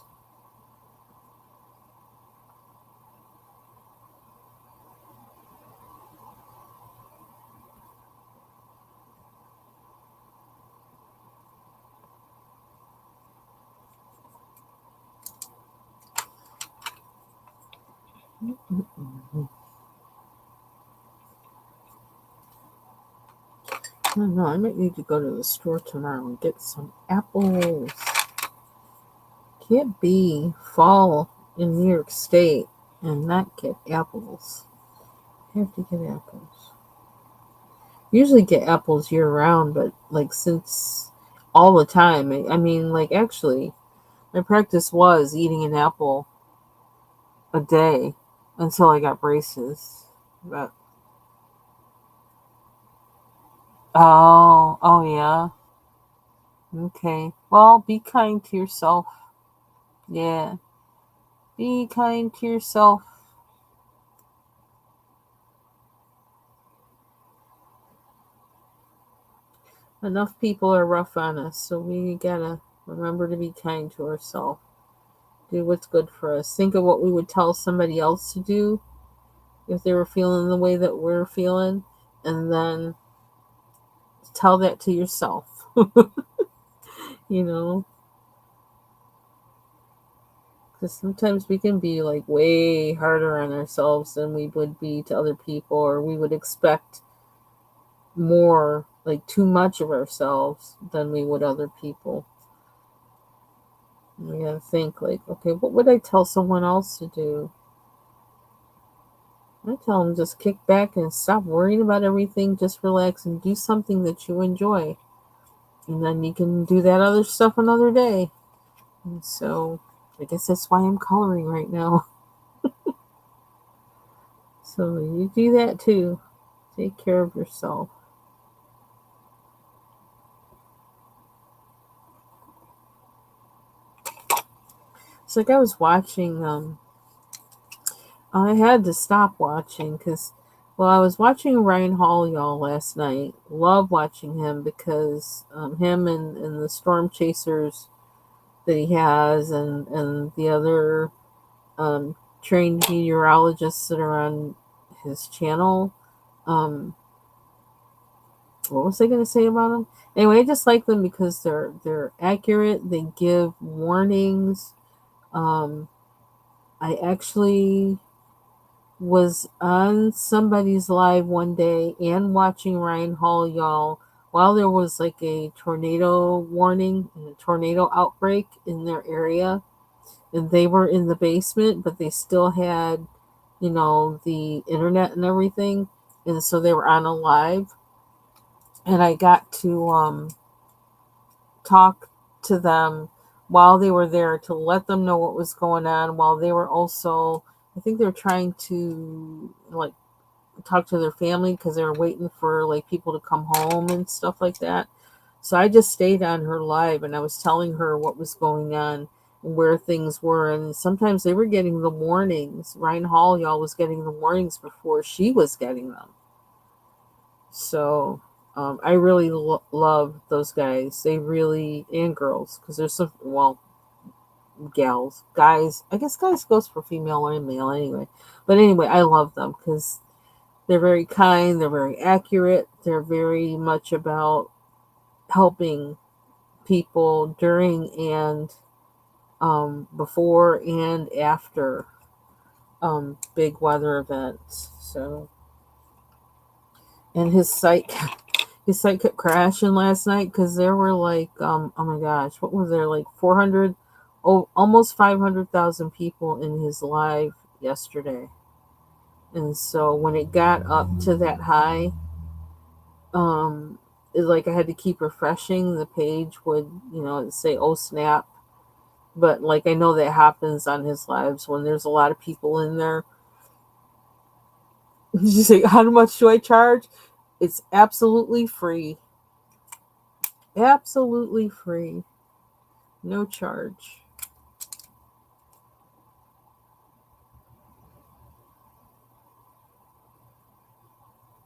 Mm-mm. I don't know. I might need to go to the store tomorrow and get some apples. Can't be fall in New York State and not get apples. I have to get apples. Usually get apples year round, but like since all the time, I mean, like actually, my practice was eating an apple a day until I got braces. But oh yeah. Okay. Well, be kind to yourself. Yeah. Be kind to yourself. Enough people are rough on us, so we gotta remember to be kind to ourselves. Do what's good for us. Think of what we would tell somebody else to do if they were feeling the way that we're feeling, and then tell that to yourself. you know, because sometimes we can be like way harder on ourselves than we would be to other people, or we would expect more, like too much of ourselves than we would other people. We gotta think like, okay, what would I tell someone else to do? I tell them just kick back and stop worrying about everything, just relax and do something that you enjoy. And then you can do that other stuff another day. And so I guess that's why I'm coloring right now. So you do that too. Take care of yourself. It's like I was watching, I had to stop watching because, well, I was watching Ryan Hall, y'all, last night. Love watching him because him and the Storm Chasers that he has, and the other um, trained meteorologists that are on his channel. Um, what was I going to say about them? Anyway, I just like them because they're accurate. They give warnings. Um, I actually was on somebody's live one day and watching Ryan Hall, y'all, while there was like a tornado warning and a tornado outbreak in their area. And they were in the basement, but they still had, the internet and everything. And so they were on a live. And I got to talk to them while they were there to let them know what was going on, while they were also, I think they were trying to like talk to their family because they were waiting for like people to come home and stuff like that. So I just stayed on her live and I was telling her what was going on and where things were. And sometimes they were getting the warnings. Ryan Hall, y'all, was getting the warnings before she was getting them. So I really love those guys. They really, and girls, because there's some, well, gals, guys. I guess guys goes for female and male anyway. But anyway, I love them because they're very kind, they're very accurate, they're very much about helping people during and before and after big weather events. So, and his site kept crashing last night because there were like oh my gosh, what was there, like 400, oh, almost 500,000 people in his live yesterday. And so when it got up to that high, it, like, I had to keep refreshing the page, would, it'd say, oh snap. But like, I know that happens on his lives when there's a lot of people in there. You say, how much do I charge? It's absolutely free. Absolutely free. No charge.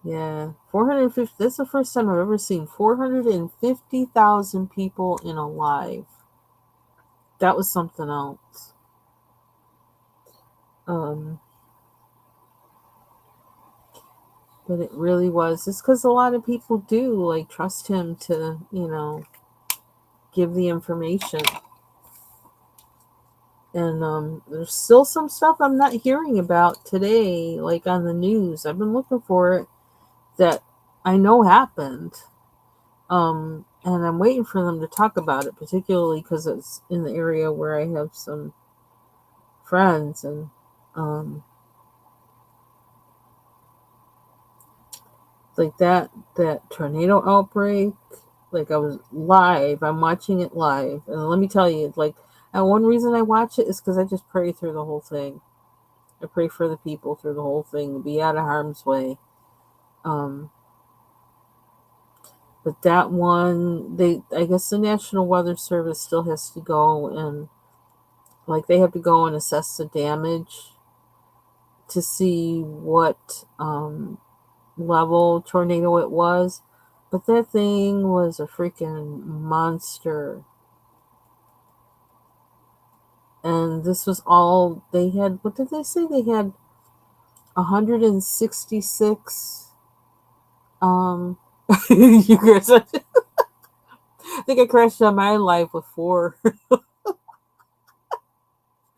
Yeah, 450. That's the first time I've ever seen 450,000 people in a live. That was something else. Um, but it really was. It's because a lot of people do like trust him to, give the information. And there's still some stuff I'm not hearing about today, like on the news. I've been looking for it that I know happened. And I'm waiting for them to talk about it, particularly because it's in the area where I have some friends. And um, like that tornado outbreak, like, I was live. I'm watching it live, and let me tell you, like, and one reason I watch it is because I just pray through the whole thing. I pray for the people through the whole thing to be out of harm's way. Um, but that one, I guess the National Weather Service still has to go, and like, they have to go and assess the damage to see what level tornado it was. But that thing was a freaking monster. And this was all they had. What did they say? They had 166. You guys, I think I crashed on my life with four.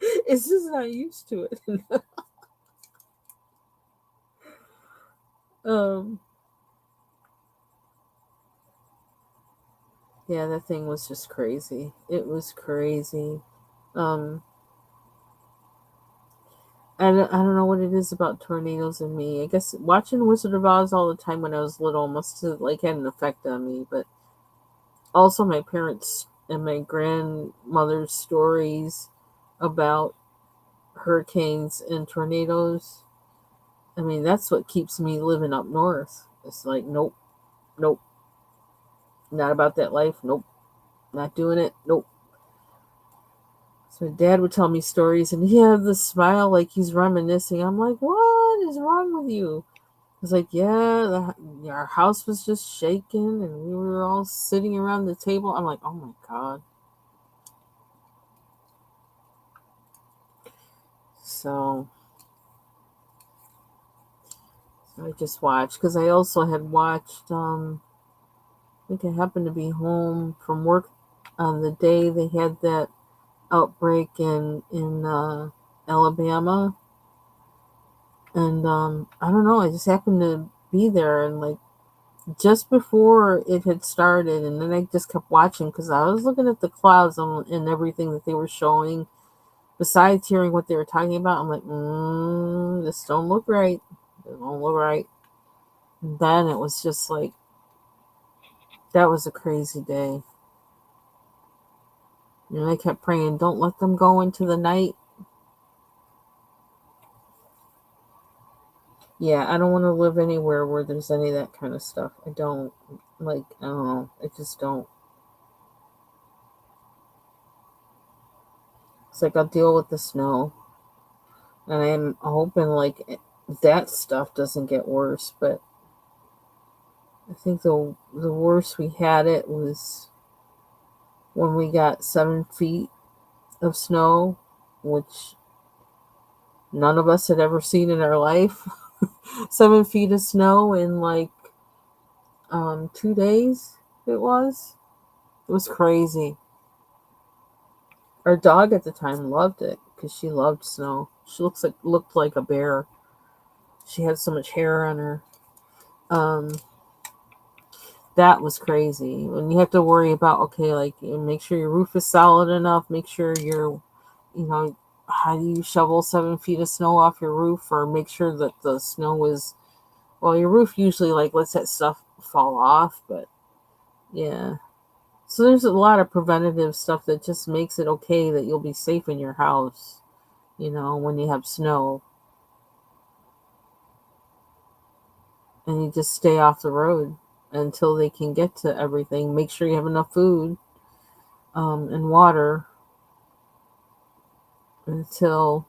It's just not used to it. um, yeah, that thing was just crazy. It was crazy. Um, I don't know what it is about tornadoes and me. I guess watching Wizard of Oz all the time when I was little must have like had an effect on me. But also my parents and my grandmother's stories about hurricanes and tornadoes. I mean, that's what keeps me living up north. It's like, nope, nope, not about that life. Nope, not doing it. Nope. So dad would tell me stories, and he had this smile like he's reminiscing. I'm like, what is wrong with you? He's like, yeah, our house was just shaking, and we were all sitting around the table. I'm like, oh my god. So I just watched because I also had watched. I think I happened to be home from work on the day they had that outbreak in Alabama, and I don't know. I just happened to be there, and like just before it had started, and then I just kept watching because I was looking at the clouds and everything that they were showing. Besides hearing what they were talking about, I'm like, this don't look right. It don't look right. And then it was just like that was a crazy day. And I kept praying, don't let them go into the night. Yeah, I don't want to live anywhere where there's any of that kind of stuff. I don't like. I don't know. I just don't. It's like I'll deal with the snow, and I'm hoping like that stuff doesn't get worse. But I think the worst we had it was when we got 7 feet of snow, which none of us had ever seen in our life. 7 feet of snow in like 2 days. It was crazy. Our dog at the time loved it because she loved snow. She looked like a bear. She had so much hair on her. Um, that was crazy. When you have to worry about, okay, like, make sure your roof is solid enough. Make sure you're, you know, how do you shovel 7 feet of snow off your roof, or make sure that the snow is, well, your roof usually like lets that stuff fall off, but yeah. So there's a lot of preventative stuff that just makes it okay that you'll be safe in your house, when you have snow, and you just stay off the road until they can get to everything. Make sure you have enough food, and water until,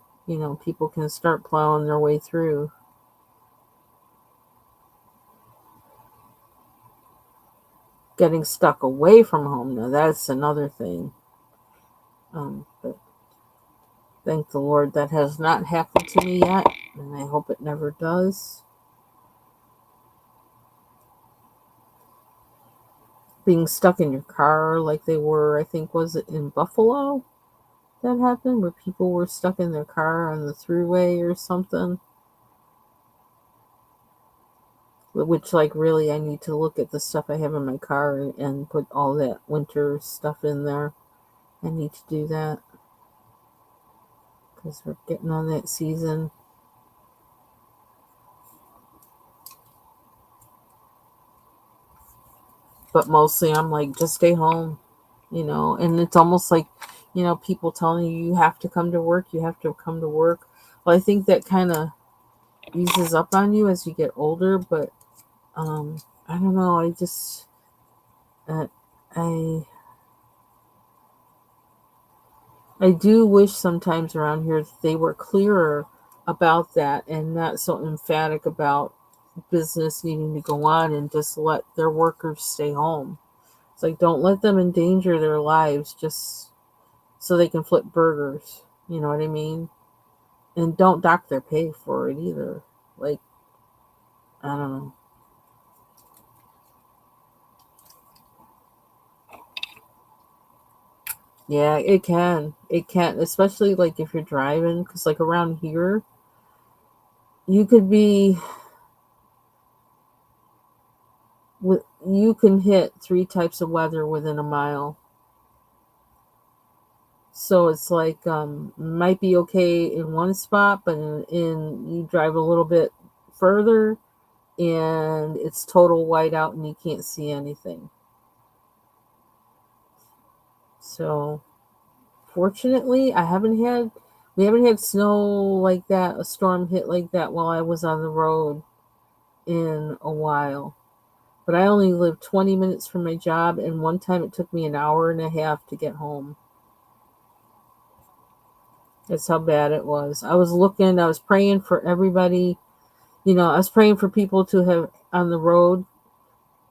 people can start plowing their way through. Getting stuck away from home, now that's another thing. But thank the Lord that has not happened to me yet, and I hope it never does. Being stuck in your car like they were, I think, was it in Buffalo that happened, where people were stuck in their car on the thruway or something? Which, like, really, I need to look at the stuff I have in my car and put all that winter stuff in there. I need to do that because we're getting on that season. But mostly I'm like, just stay home, and it's almost like, people telling you, you have to come to work, you have to come to work. Well, I think that kind of eases up on you as you get older, but I don't know, uh, I I do wish sometimes around here that they were clearer about that and not so emphatic about business needing to go on, and just let their workers stay home. It's like, don't let them endanger their lives just so they can flip burgers. You know what I mean? And don't dock their pay for it either. Like, I don't know. Yeah, it can. It can, especially like if you're driving, because like around here, you could be you can hit three types of weather within a mile. So it's like, might be okay in one spot, but in you drive a little bit further and it's total whiteout and you can't see anything. So fortunately, we haven't had snow like that, a storm hit like that while I was on the road in a while. But I only live 20 minutes from my job, and one time it took me an hour and a half to get home. That's how bad it was. I was praying for everybody. I was praying for people to have on the road,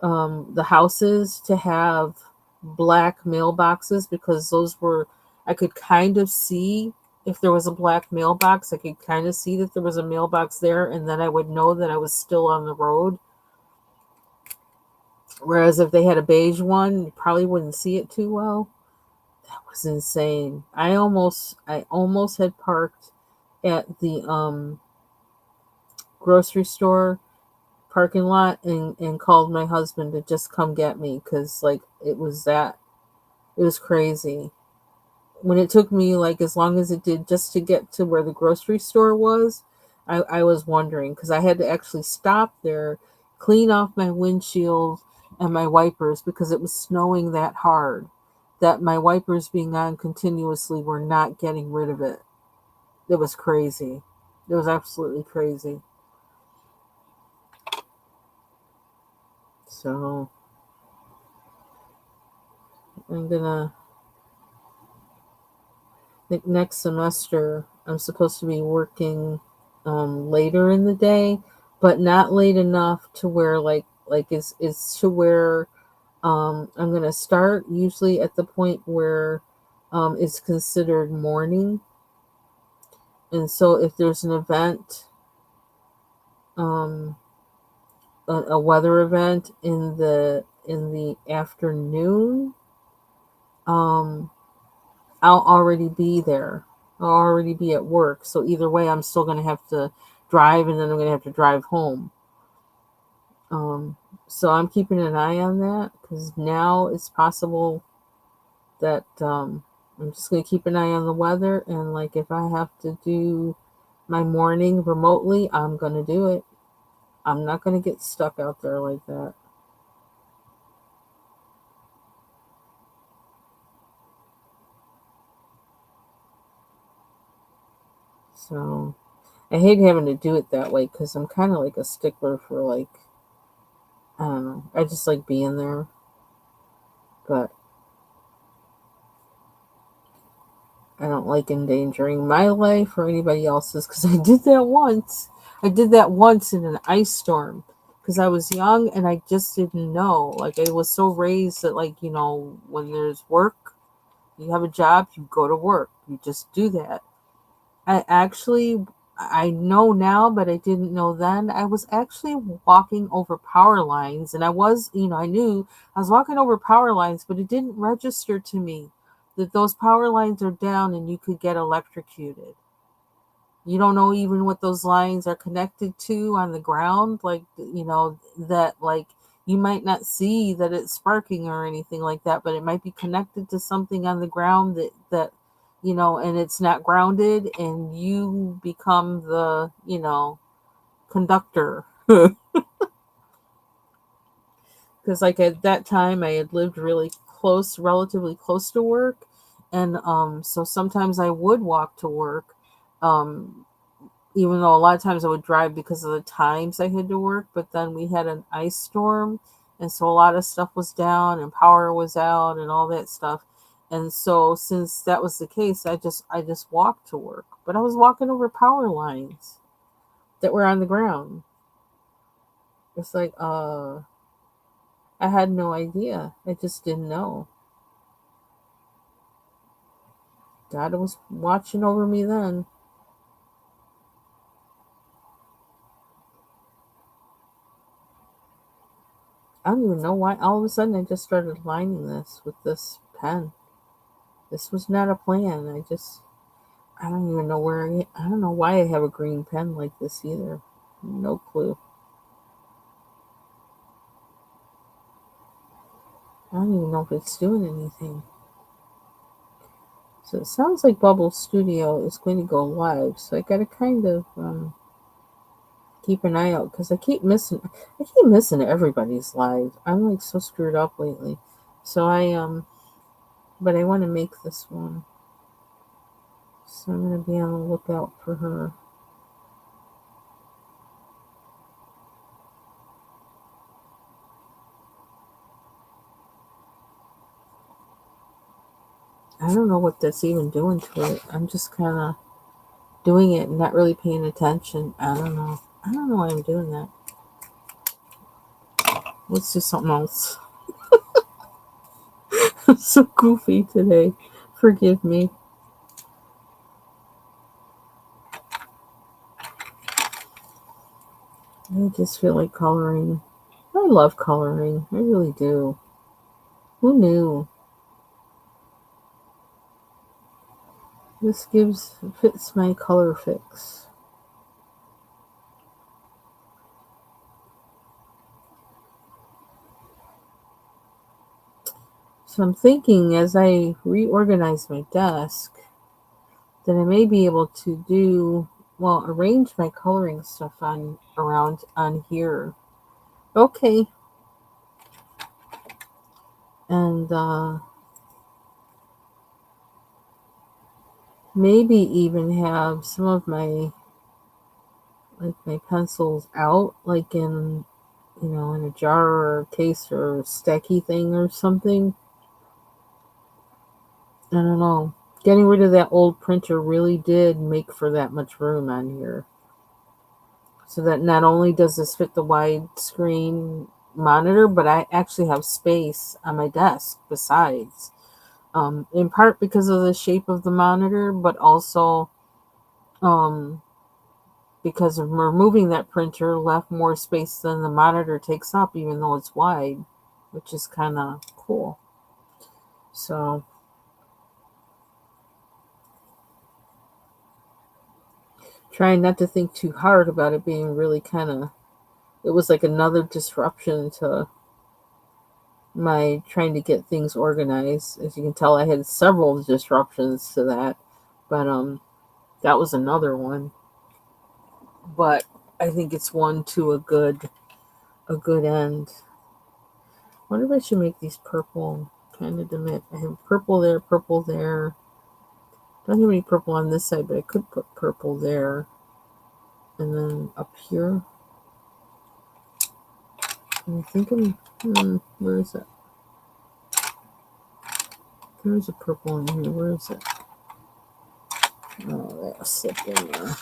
the houses to have black mailboxes, because those were, I could kind of see if there was a black mailbox. I could kind of see that there was a mailbox there, and then I would know that I was still on the road. Whereas if they had a beige one, you probably wouldn't see it too well. That was insane. I almost had parked at the grocery store parking lot, and called my husband to just come get me, because like it was crazy. When it took me like as long as it did just to get to where the grocery store was, I was wondering, because I had to actually stop there, clean off my windshield and my wipers, because it was snowing that hard that my wipers being on continuously were not getting rid of it. It was crazy. It was absolutely crazy. So I'm gonna think next semester I'm supposed to be working, later in the day, but not late enough to where like it's to where, I'm gonna start usually at the point where, it's considered morning, and so if there's an event, um, a weather event in the afternoon, um, I'll already be there. I'll already be at work. So either way, I'm still going to have to drive, and then I'm going to have to drive home. Um, so I'm keeping an eye on that because now it's possible that I'm just going to keep an eye on the weather. And like if I have to do my morning remotely, I'm going to do it. I'm not going to get stuck out there like that. So I hate having to do it that way because I'm kind of like a stickler for like, I don't know. I just like being there. But I don't like endangering my life or anybody else's because I did that once. I did that once in an ice storm because I was young and I just didn't know. Like, I was so raised that, like, when there's work, you have a job, you go to work. You just do that. I actually, I know now, but I didn't know then. I was actually walking over power lines, and I knew I was walking over power lines, but it didn't register to me that those power lines are down and you could get electrocuted. You don't know even what those lines are connected to on the ground, like, that, like, you might not see that it's sparking or anything like that, but it might be connected to something on the ground that and it's not grounded, and you become the, conductor. Because, like, at that time I had lived relatively close to work, and so sometimes I would walk to work, um even though a lot of times I would drive because of the times I had to work. But then we had an ice storm, and so a lot of stuff was down and power was out and all that stuff. And so since that was the case, I just walked to work. But I was walking over power lines that were on the ground. It's like I had no idea. I just didn't know. God was watching over me then. I don't even know why all of a sudden I just started lining this with this pen. This was not a plan. I don't even know I don't know why I have a green pen like this either. No clue. I don't even know if it's doing anything. So it sounds like Bubble Studio is going to go live. So I gotta kind of keep an eye out because I keep missing everybody's live. I'm like so screwed up lately. So but I want to make this one. So I'm gonna be on the lookout for her. I don't know what that's even doing to it. I'm just kind of doing it and not really paying attention. I don't know. I don't know why I'm doing that. Let's do something else. I'm so goofy today. Forgive me. I just feel like coloring. I love coloring. I really do. Who knew? This fits my color fix. So I'm thinking as I reorganize my desk that I may be able to arrange my coloring stuff on around on here. Okay. And maybe even have some of my pencils out, like in a jar or a case or a stacky thing or something. I don't know. Getting rid of that old printer really did make for that much room on here. So that not only does this fit the widescreen monitor, but I actually have space on my desk besides. In part because of the shape of the monitor, but also um, because of removing that printer left more space than the monitor takes up, even though it's wide, which is kind of cool. So trying not to think too hard about it being really kind of, it was like another disruption to my trying to get things organized. As you can tell, I had several disruptions to that, but that was another one. But I think it's one to a good end. I wonder if I should make these purple kind of to I have purple there, purple there. Don't have any purple on this side, but I could put purple there. And then up here. I'm thinking, where is it? There's a purple in here. Where is it? Oh, that slipped in there.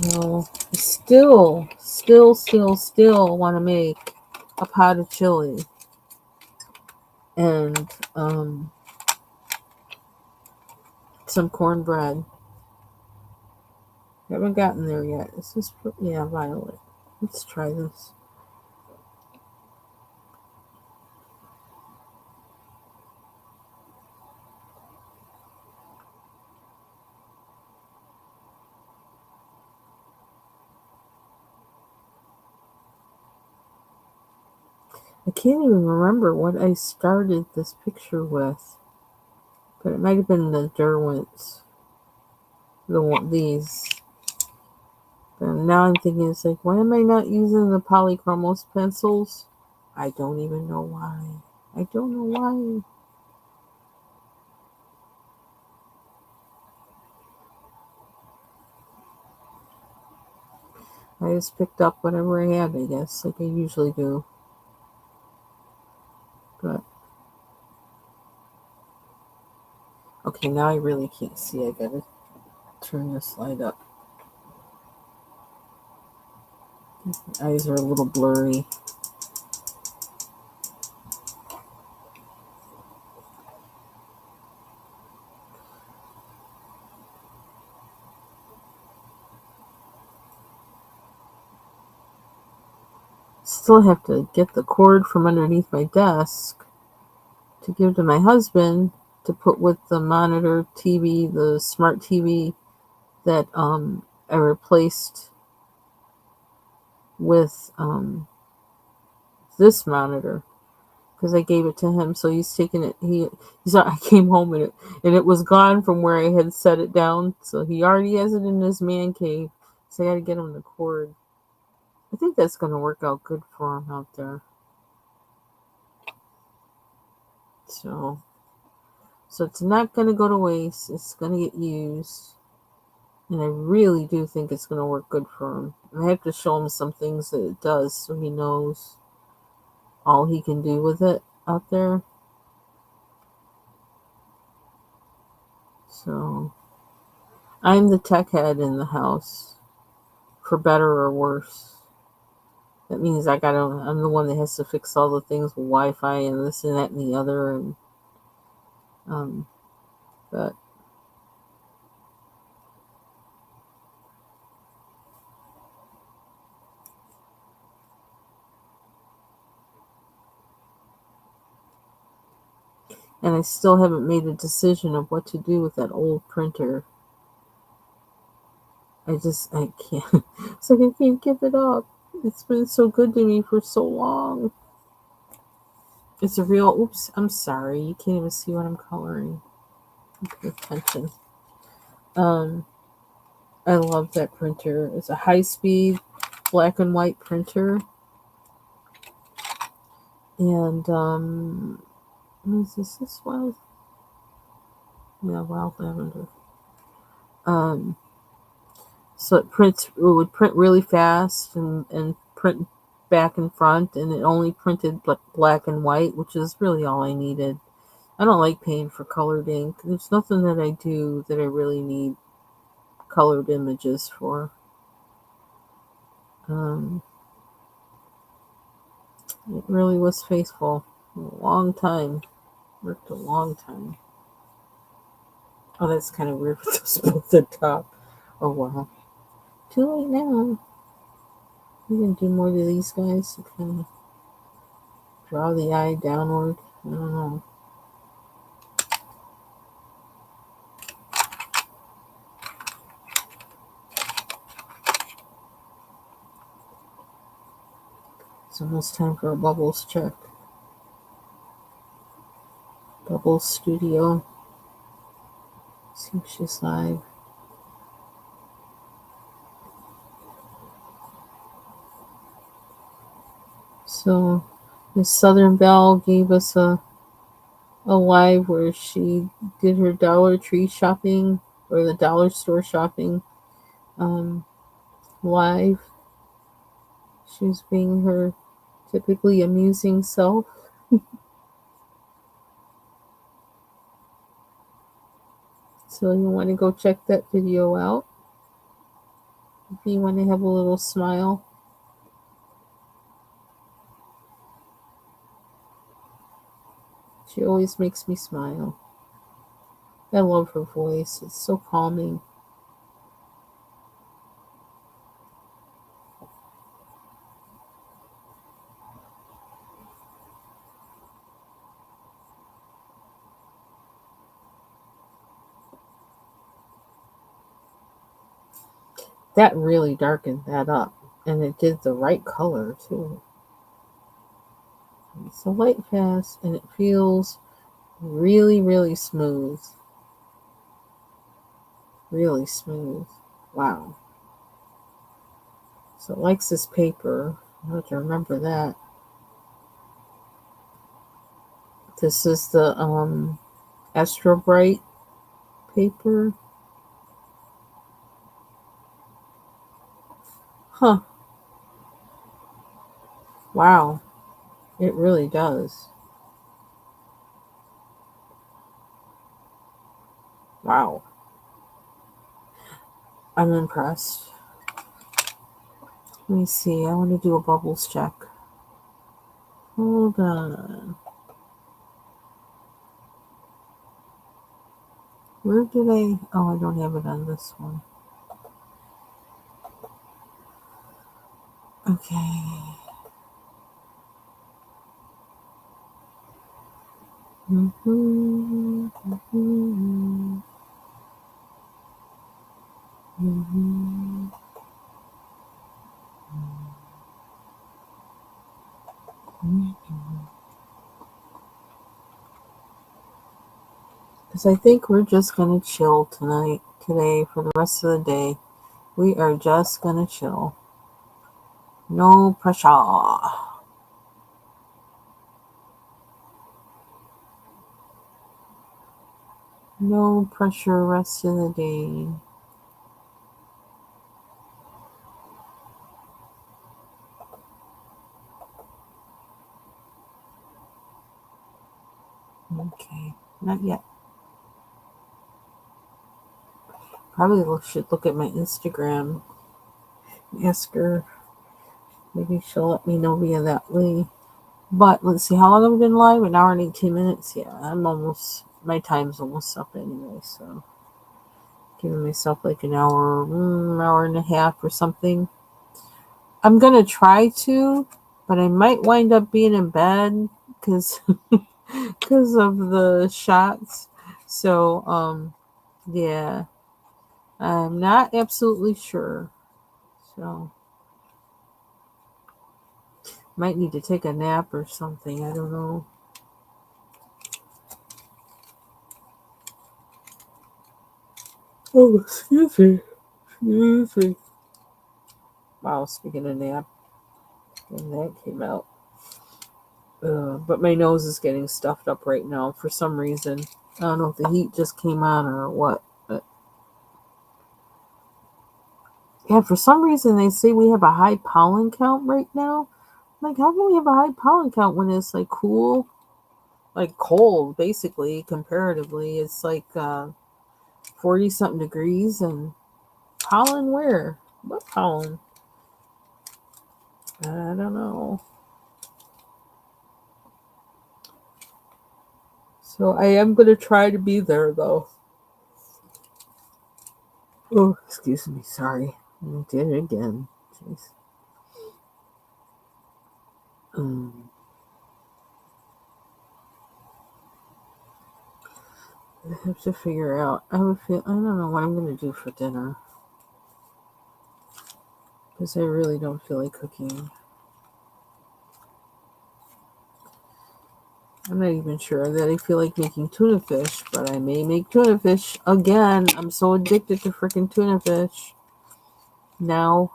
So, still want to make a pot of chili and some cornbread. Haven't gotten there yet. This is violet. Let's try this. I can't even remember what I started this picture with, but it might have been the Derwents. These. And now I'm thinking, it's like, why am I not using the Polychromos pencils? I don't even know why. I don't know why. I just picked up whatever I had, I guess, like I usually do. But okay, now I really can't see. I gotta turn this light up. My eyes are a little blurry. Still have to get the cord from underneath my desk to give to my husband to put with the monitor TV, the smart TV that I replaced with this monitor, because I gave it to him, so he's taking it. I came home and it was gone from where I had set it down, so he already has it in his man cave. So I got to get him the cord. I think that's going to work out good for him out there. So it's not going to go to waste. It's going to get used. And I really do think it's going to work good for him. I have to show him some things that it does so he knows all he can do with it out there. So I'm the tech head in the house, for better or worse. That means I'm the one that has to fix all the things with Wi-Fi and this and that and the other. And but and I still haven't made a decision of what to do with that old printer. I can't. It's like I can't give it up. It's been so good to me for so long. It's a real. Oops, I'm sorry. You can't even see what I'm coloring. Pay attention. I love that printer. It's a high-speed black and white printer. And what is this? This wild? Yeah, wild lavender. So it would print really fast and print back and front, and it only printed black and white, which is really all I needed. I don't like paying for colored ink. There's nothing that I do that I really need colored images for. It really was faithful. A long time. Worked a long time. Oh, that's kind of weird with those both at the top. Oh, wow. Too late now. We can do more to these guys to kind of draw the eye downward. I don't know. It's almost time for a Bubbles check. Bubbles Studio. See if she's live. So Miss Southern Belle gave us a live where she did her Dollar Tree shopping or the dollar store shopping live. She's being her typically amusing self. So you want to go check that video out if you want to have a little smile. She always makes me smile. I love her voice. It's so calming. That really darkened that up. And it did the right color too. It's a light fast and it feels really, really smooth. Really smooth. Wow. So it likes this paper. I have to remember that. This is the Astro Bright paper. Huh. Wow. It really does. Wow. I'm impressed. Let me see. I want to do a bubbles check. Hold on. Where did I? Oh, I don't have it on this one. Okay. Mm-hmm. Mm-hmm. Mm-hmm. Because I think we're just gonna chill today, for the rest of the day. We are just gonna chill. No pressure. No pressure rest of the day. Okay, not yet. Probably should look at my Instagram. Ask her. Maybe she'll let me know via that way. But let's see, how long have we been live? An hour and 18 minutes? Yeah, my time's almost up anyway, so giving myself like an hour and a half or something. I'm gonna try to, but I might wind up being in bed because because of the shots. So, yeah, I'm not absolutely sure. So, might need to take a nap or something. I don't know. Oh, excuse me. Excuse me. Wow, speaking of nap, when that came out. But my nose is getting stuffed up right now for some reason. I don't know if the heat just came on or what. But yeah, for some reason they say we have a high pollen count right now. Like, how can we have a high pollen count when it's like cool, like cold, basically, comparatively? It's like 40 something degrees and pollen where? What pollen? I don't know. So I am going to try to be there though. Oh, excuse me. Sorry. I did it again. Jeez. I have to figure out. I don't know what I'm going to do for dinner. Because I really don't feel like cooking. I'm not even sure that I feel like making tuna fish, but I may make tuna fish again. I'm so addicted to freaking tuna fish. Now,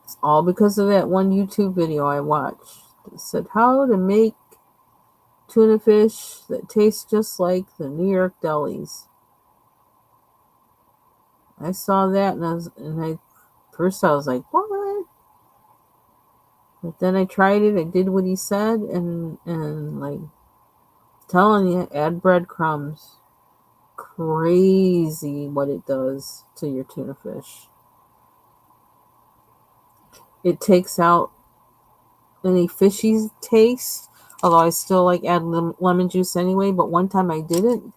it's all because of that one YouTube video I watched. It said how to make tuna fish that taste just like the New York delis. I saw that first I was like, what? But then I tried it. I did what he said, and like telling you, add breadcrumbs. Crazy what it does to your tuna fish. It takes out any fishy taste. Although I still like add lemon juice anyway. But one time I didn't.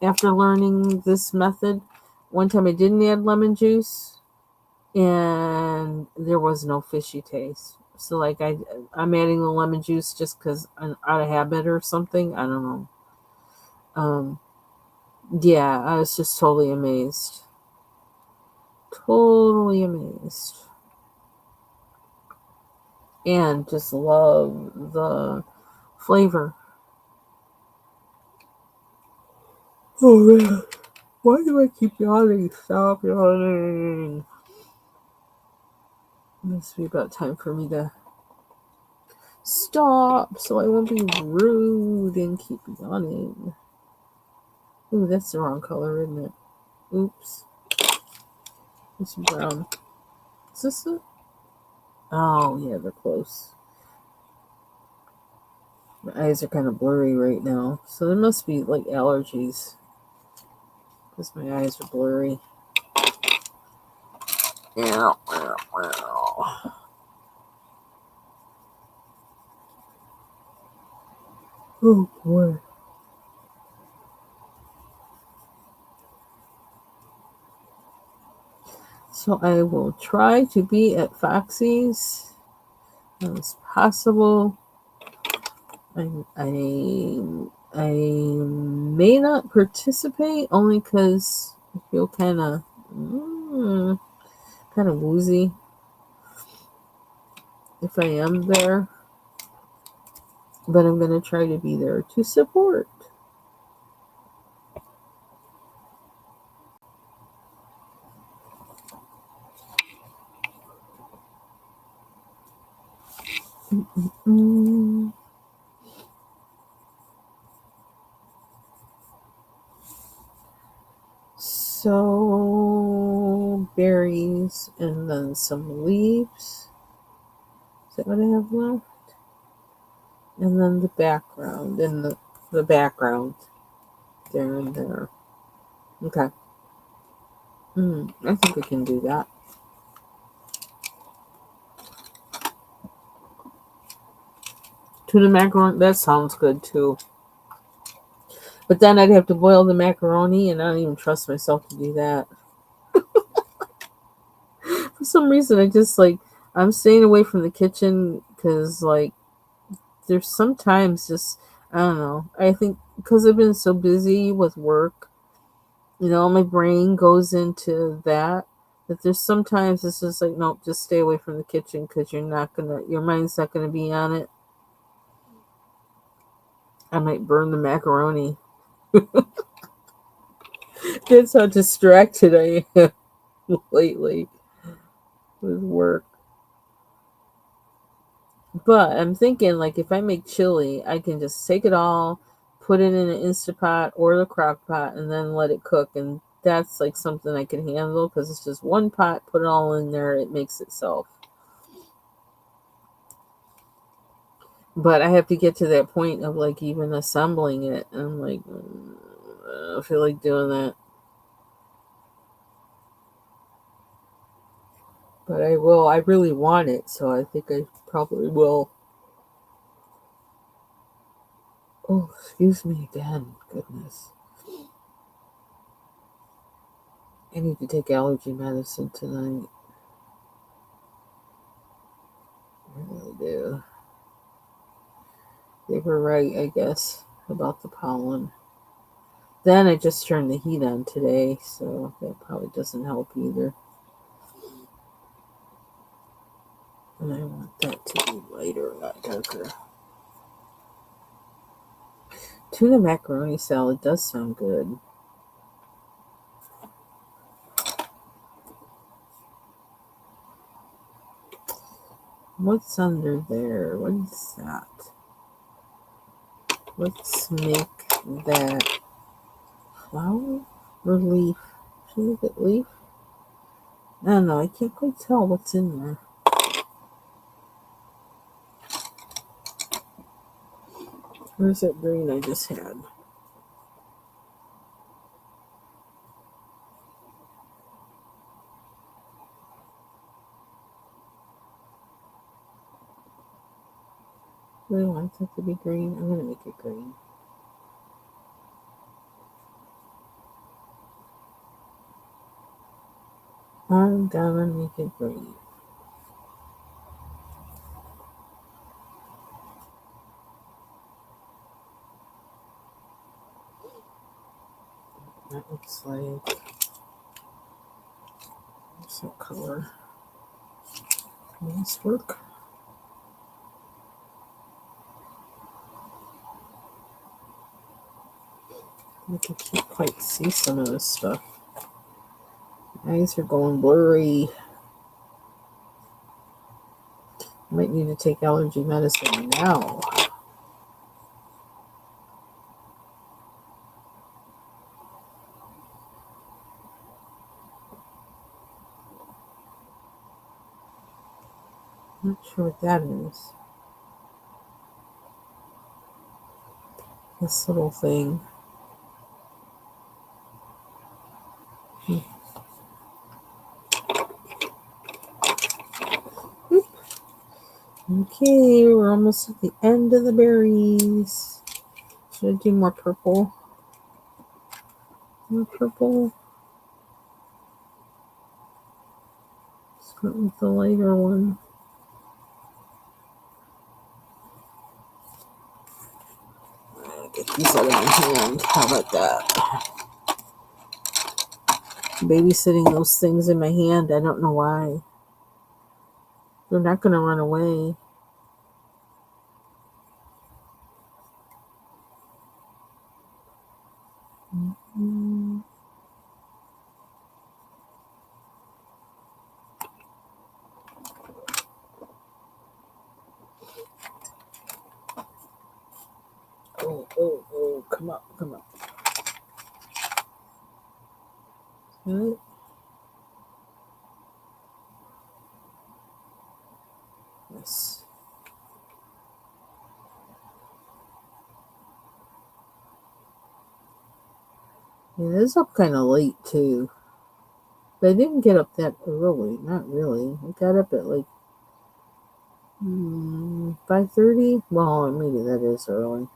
After learning this method, one time I didn't add lemon juice, and there was no fishy taste. So like I'm adding the lemon juice just because I'm out of habit or something. I don't know. Um, yeah, I was just totally amazed. Totally amazed. And just love the flavor. Oh man, why do I keep yawning? Stop yawning. It must be about time for me to stop so I won't be rude and keep yawning. Ooh, that's the wrong color, isn't it? Oops. It's brown. Is this it? Oh, yeah, they're close. My eyes are kind of blurry right now. So there must be like allergies. Because my eyes are blurry. Yeah. Oh boy. So I will try to be at Foxy's as possible. I may not participate only because I feel kind of woozy if I am there, but I'm gonna try to be there to support. Mm. So berries and then some leaves. Is that what I have left? And then the background and the background there and there. Okay. I think I can do that. Tuna macaroni, that sounds good too. But then I'd have to boil the macaroni, and I don't even trust myself to do that. For some reason, I'm staying away from the kitchen because, like, there's sometimes just, I don't know. I think because I've been so busy with work, my brain goes into that there's sometimes it's just like, nope, just stay away from the kitchen because your mind's not gonna be on it. I might burn the macaroni. That's how distracted I am lately with work. But I'm thinking, like, if I make chili, I can just take it all, put it in an Instapot or the crock pot, and then let it cook. And that's like something I can handle because it's just one pot, put it all in there, it makes itself. But I have to get to that point of like even assembling it. And I'm like, I don't feel like doing that. But I will. I really want it, so I think I probably will. Oh, excuse me again. Goodness. I need to take allergy medicine tonight. I really do. They were right, I guess, about the pollen. Then I just turned the heat on today, so that probably doesn't help either. And I want that to be lighter, not darker. Tuna macaroni salad does sound good. What's under there? What is that? Let's make that flour or leaf. Should we make it leaf? I don't know. I can't quite tell what's in there. Where's that green I just had? Do I want it to be green? I'm going to make it green. I'm gonna make it green. That looks like some color. Will this work? I can't quite see some of this stuff. My eyes are going blurry. Might need to take allergy medicine now. Not sure what that is. This little thing. Okay, we're almost at the end of the berries. Should I do more purple? More purple. Start with the lighter one. Get these out of my hand. How about that? Babysitting those things in my hand. I don't know why. They're not going to run away. Mm-hmm. Oh, come up. Right. Yes. It is up kind of late, too. But I didn't get up that early. Not really. I got up at like 5:30. Well, maybe that is early.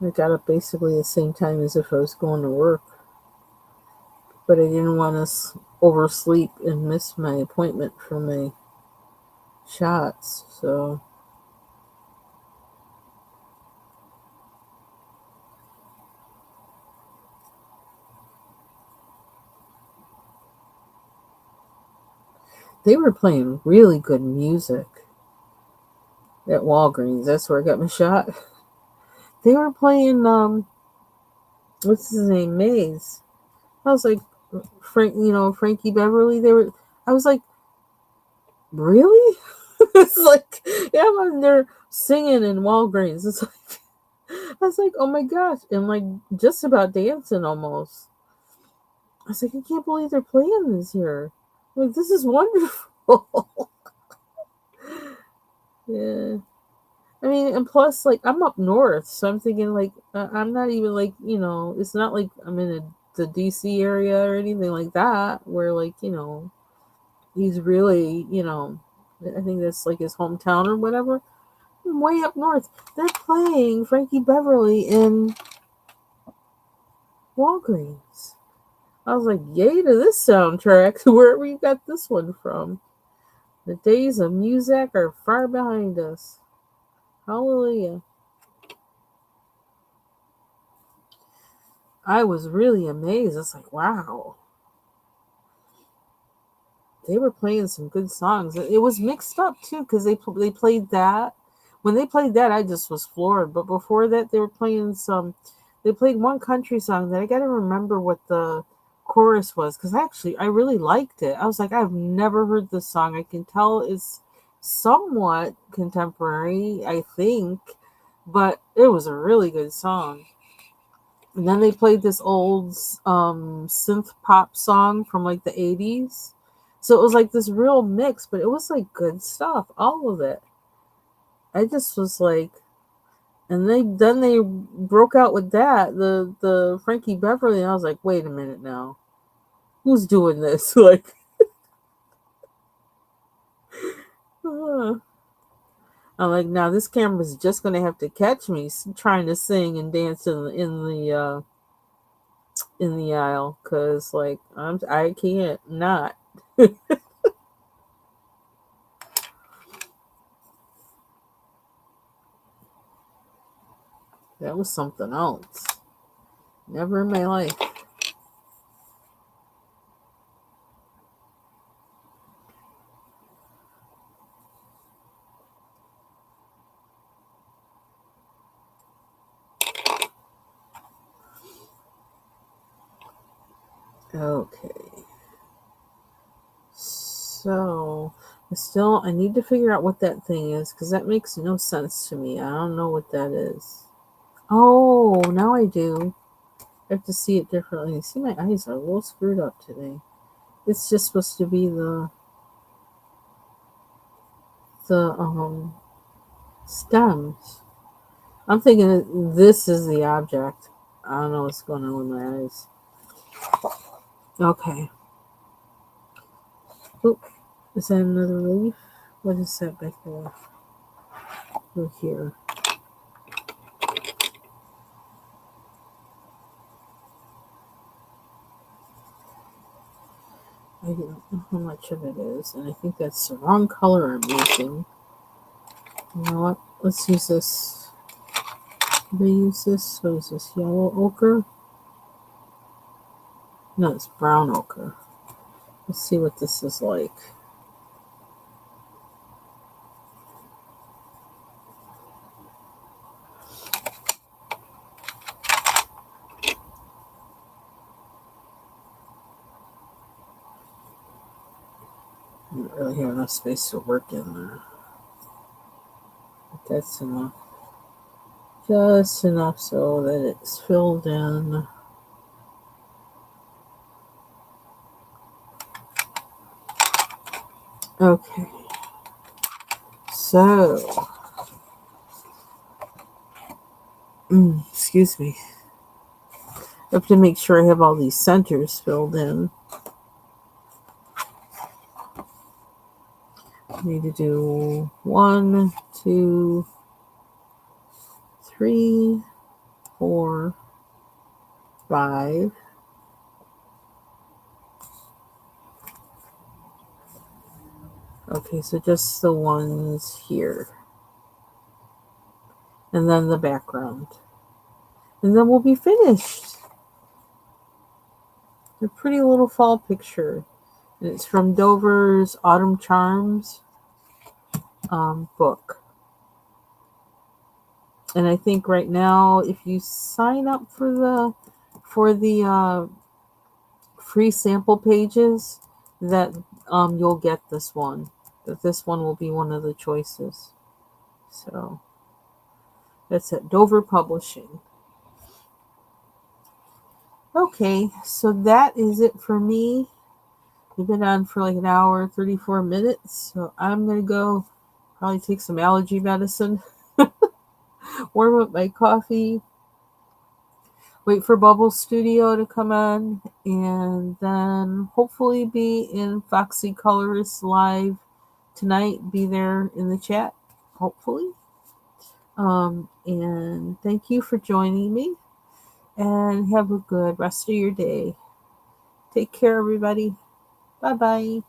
I got up basically the same time as if I was going to work. But I didn't want to oversleep and miss my appointment for my shots. So they were playing really good music at Walgreens. That's where I got my shot. They were playing what's his name, Maze. I was like, Frankie Beverly. I was like, really? It's like, yeah, I'm there singing in Walgreens. It's like, I was like, oh my gosh, and like just about dancing almost. I was like, I can't believe they're playing this here. Like, this is wonderful. Yeah. I mean, and plus, like, I'm up north, so I'm thinking, like, I'm not even, like, it's not like I'm in the DC area or anything like that, where, like, he's really, I think that's, like, his hometown or whatever. I'm way up north. They're playing Frankie Beverly in Walgreens. I was like, yay to this soundtrack, wherever you got this one from. The days of music are far behind us. Hallelujah. I was really amazed. It's like, wow. they were playing some good songs. It was mixed up too because they played that. When they played that, I just was floored. But before that, they were playing some. They played one country song that I got to remember what the chorus was because I really liked it. I was like, I've never heard this song. I can tell it's somewhat contemporary, I think, but it was a really good song. And then they played this old synth pop song from like the 80s. So it was like this real mix, but it was like good stuff, all of it. I just was like, and they broke out with that, the Frankie Beverly, and I was like, wait a minute now. Who's doing this? Like I'm like, now this camera's just gonna have to catch me trying to sing and dance in the aisle because like I can't not. That was something else. Never in my life. Okay. So I need to figure out what that thing is because that makes no sense to me. I don't know what that is. Oh, now I do. I have to see it differently. See, my eyes are a little screwed up today. It's just supposed to be the stems. I'm thinking that this is the object. I don't know what's going on with my eyes. Okay. Oop. Is that another leaf? What is that back there? Look here. I don't know how much of it is, and I think that's the wrong color I'm using. You know what? Let's use this. Did I use this? What is this? Yellow ochre? No, it's brown ochre. Let's see what this is like. I don't really have enough space to work in there. But that's enough. Just enough so that it's filled in. Okay. So, excuse me. I have to make sure I have all these centers filled in. I need to do 1, 2, 3, 4, 5. Okay, so just the ones here. And then the background. And then we'll be finished. A pretty little fall picture. And it's from Dover's Autumn Charms book. And I think right now, if you sign up for the free sample pages, that you'll get this one. That this one will be one of the choices. So that's at Dover Publishing. Okay, so that is it for me. We've been on for like an hour, 34 minutes. So I'm going to go probably take some allergy medicine, warm up my coffee, wait for Bubble Studio to come on, and then hopefully be in Foxy Colors live tonight. Be there in the chat, hopefully. And thank you for joining me, and have a good rest of your day. Take care, everybody. Bye-bye.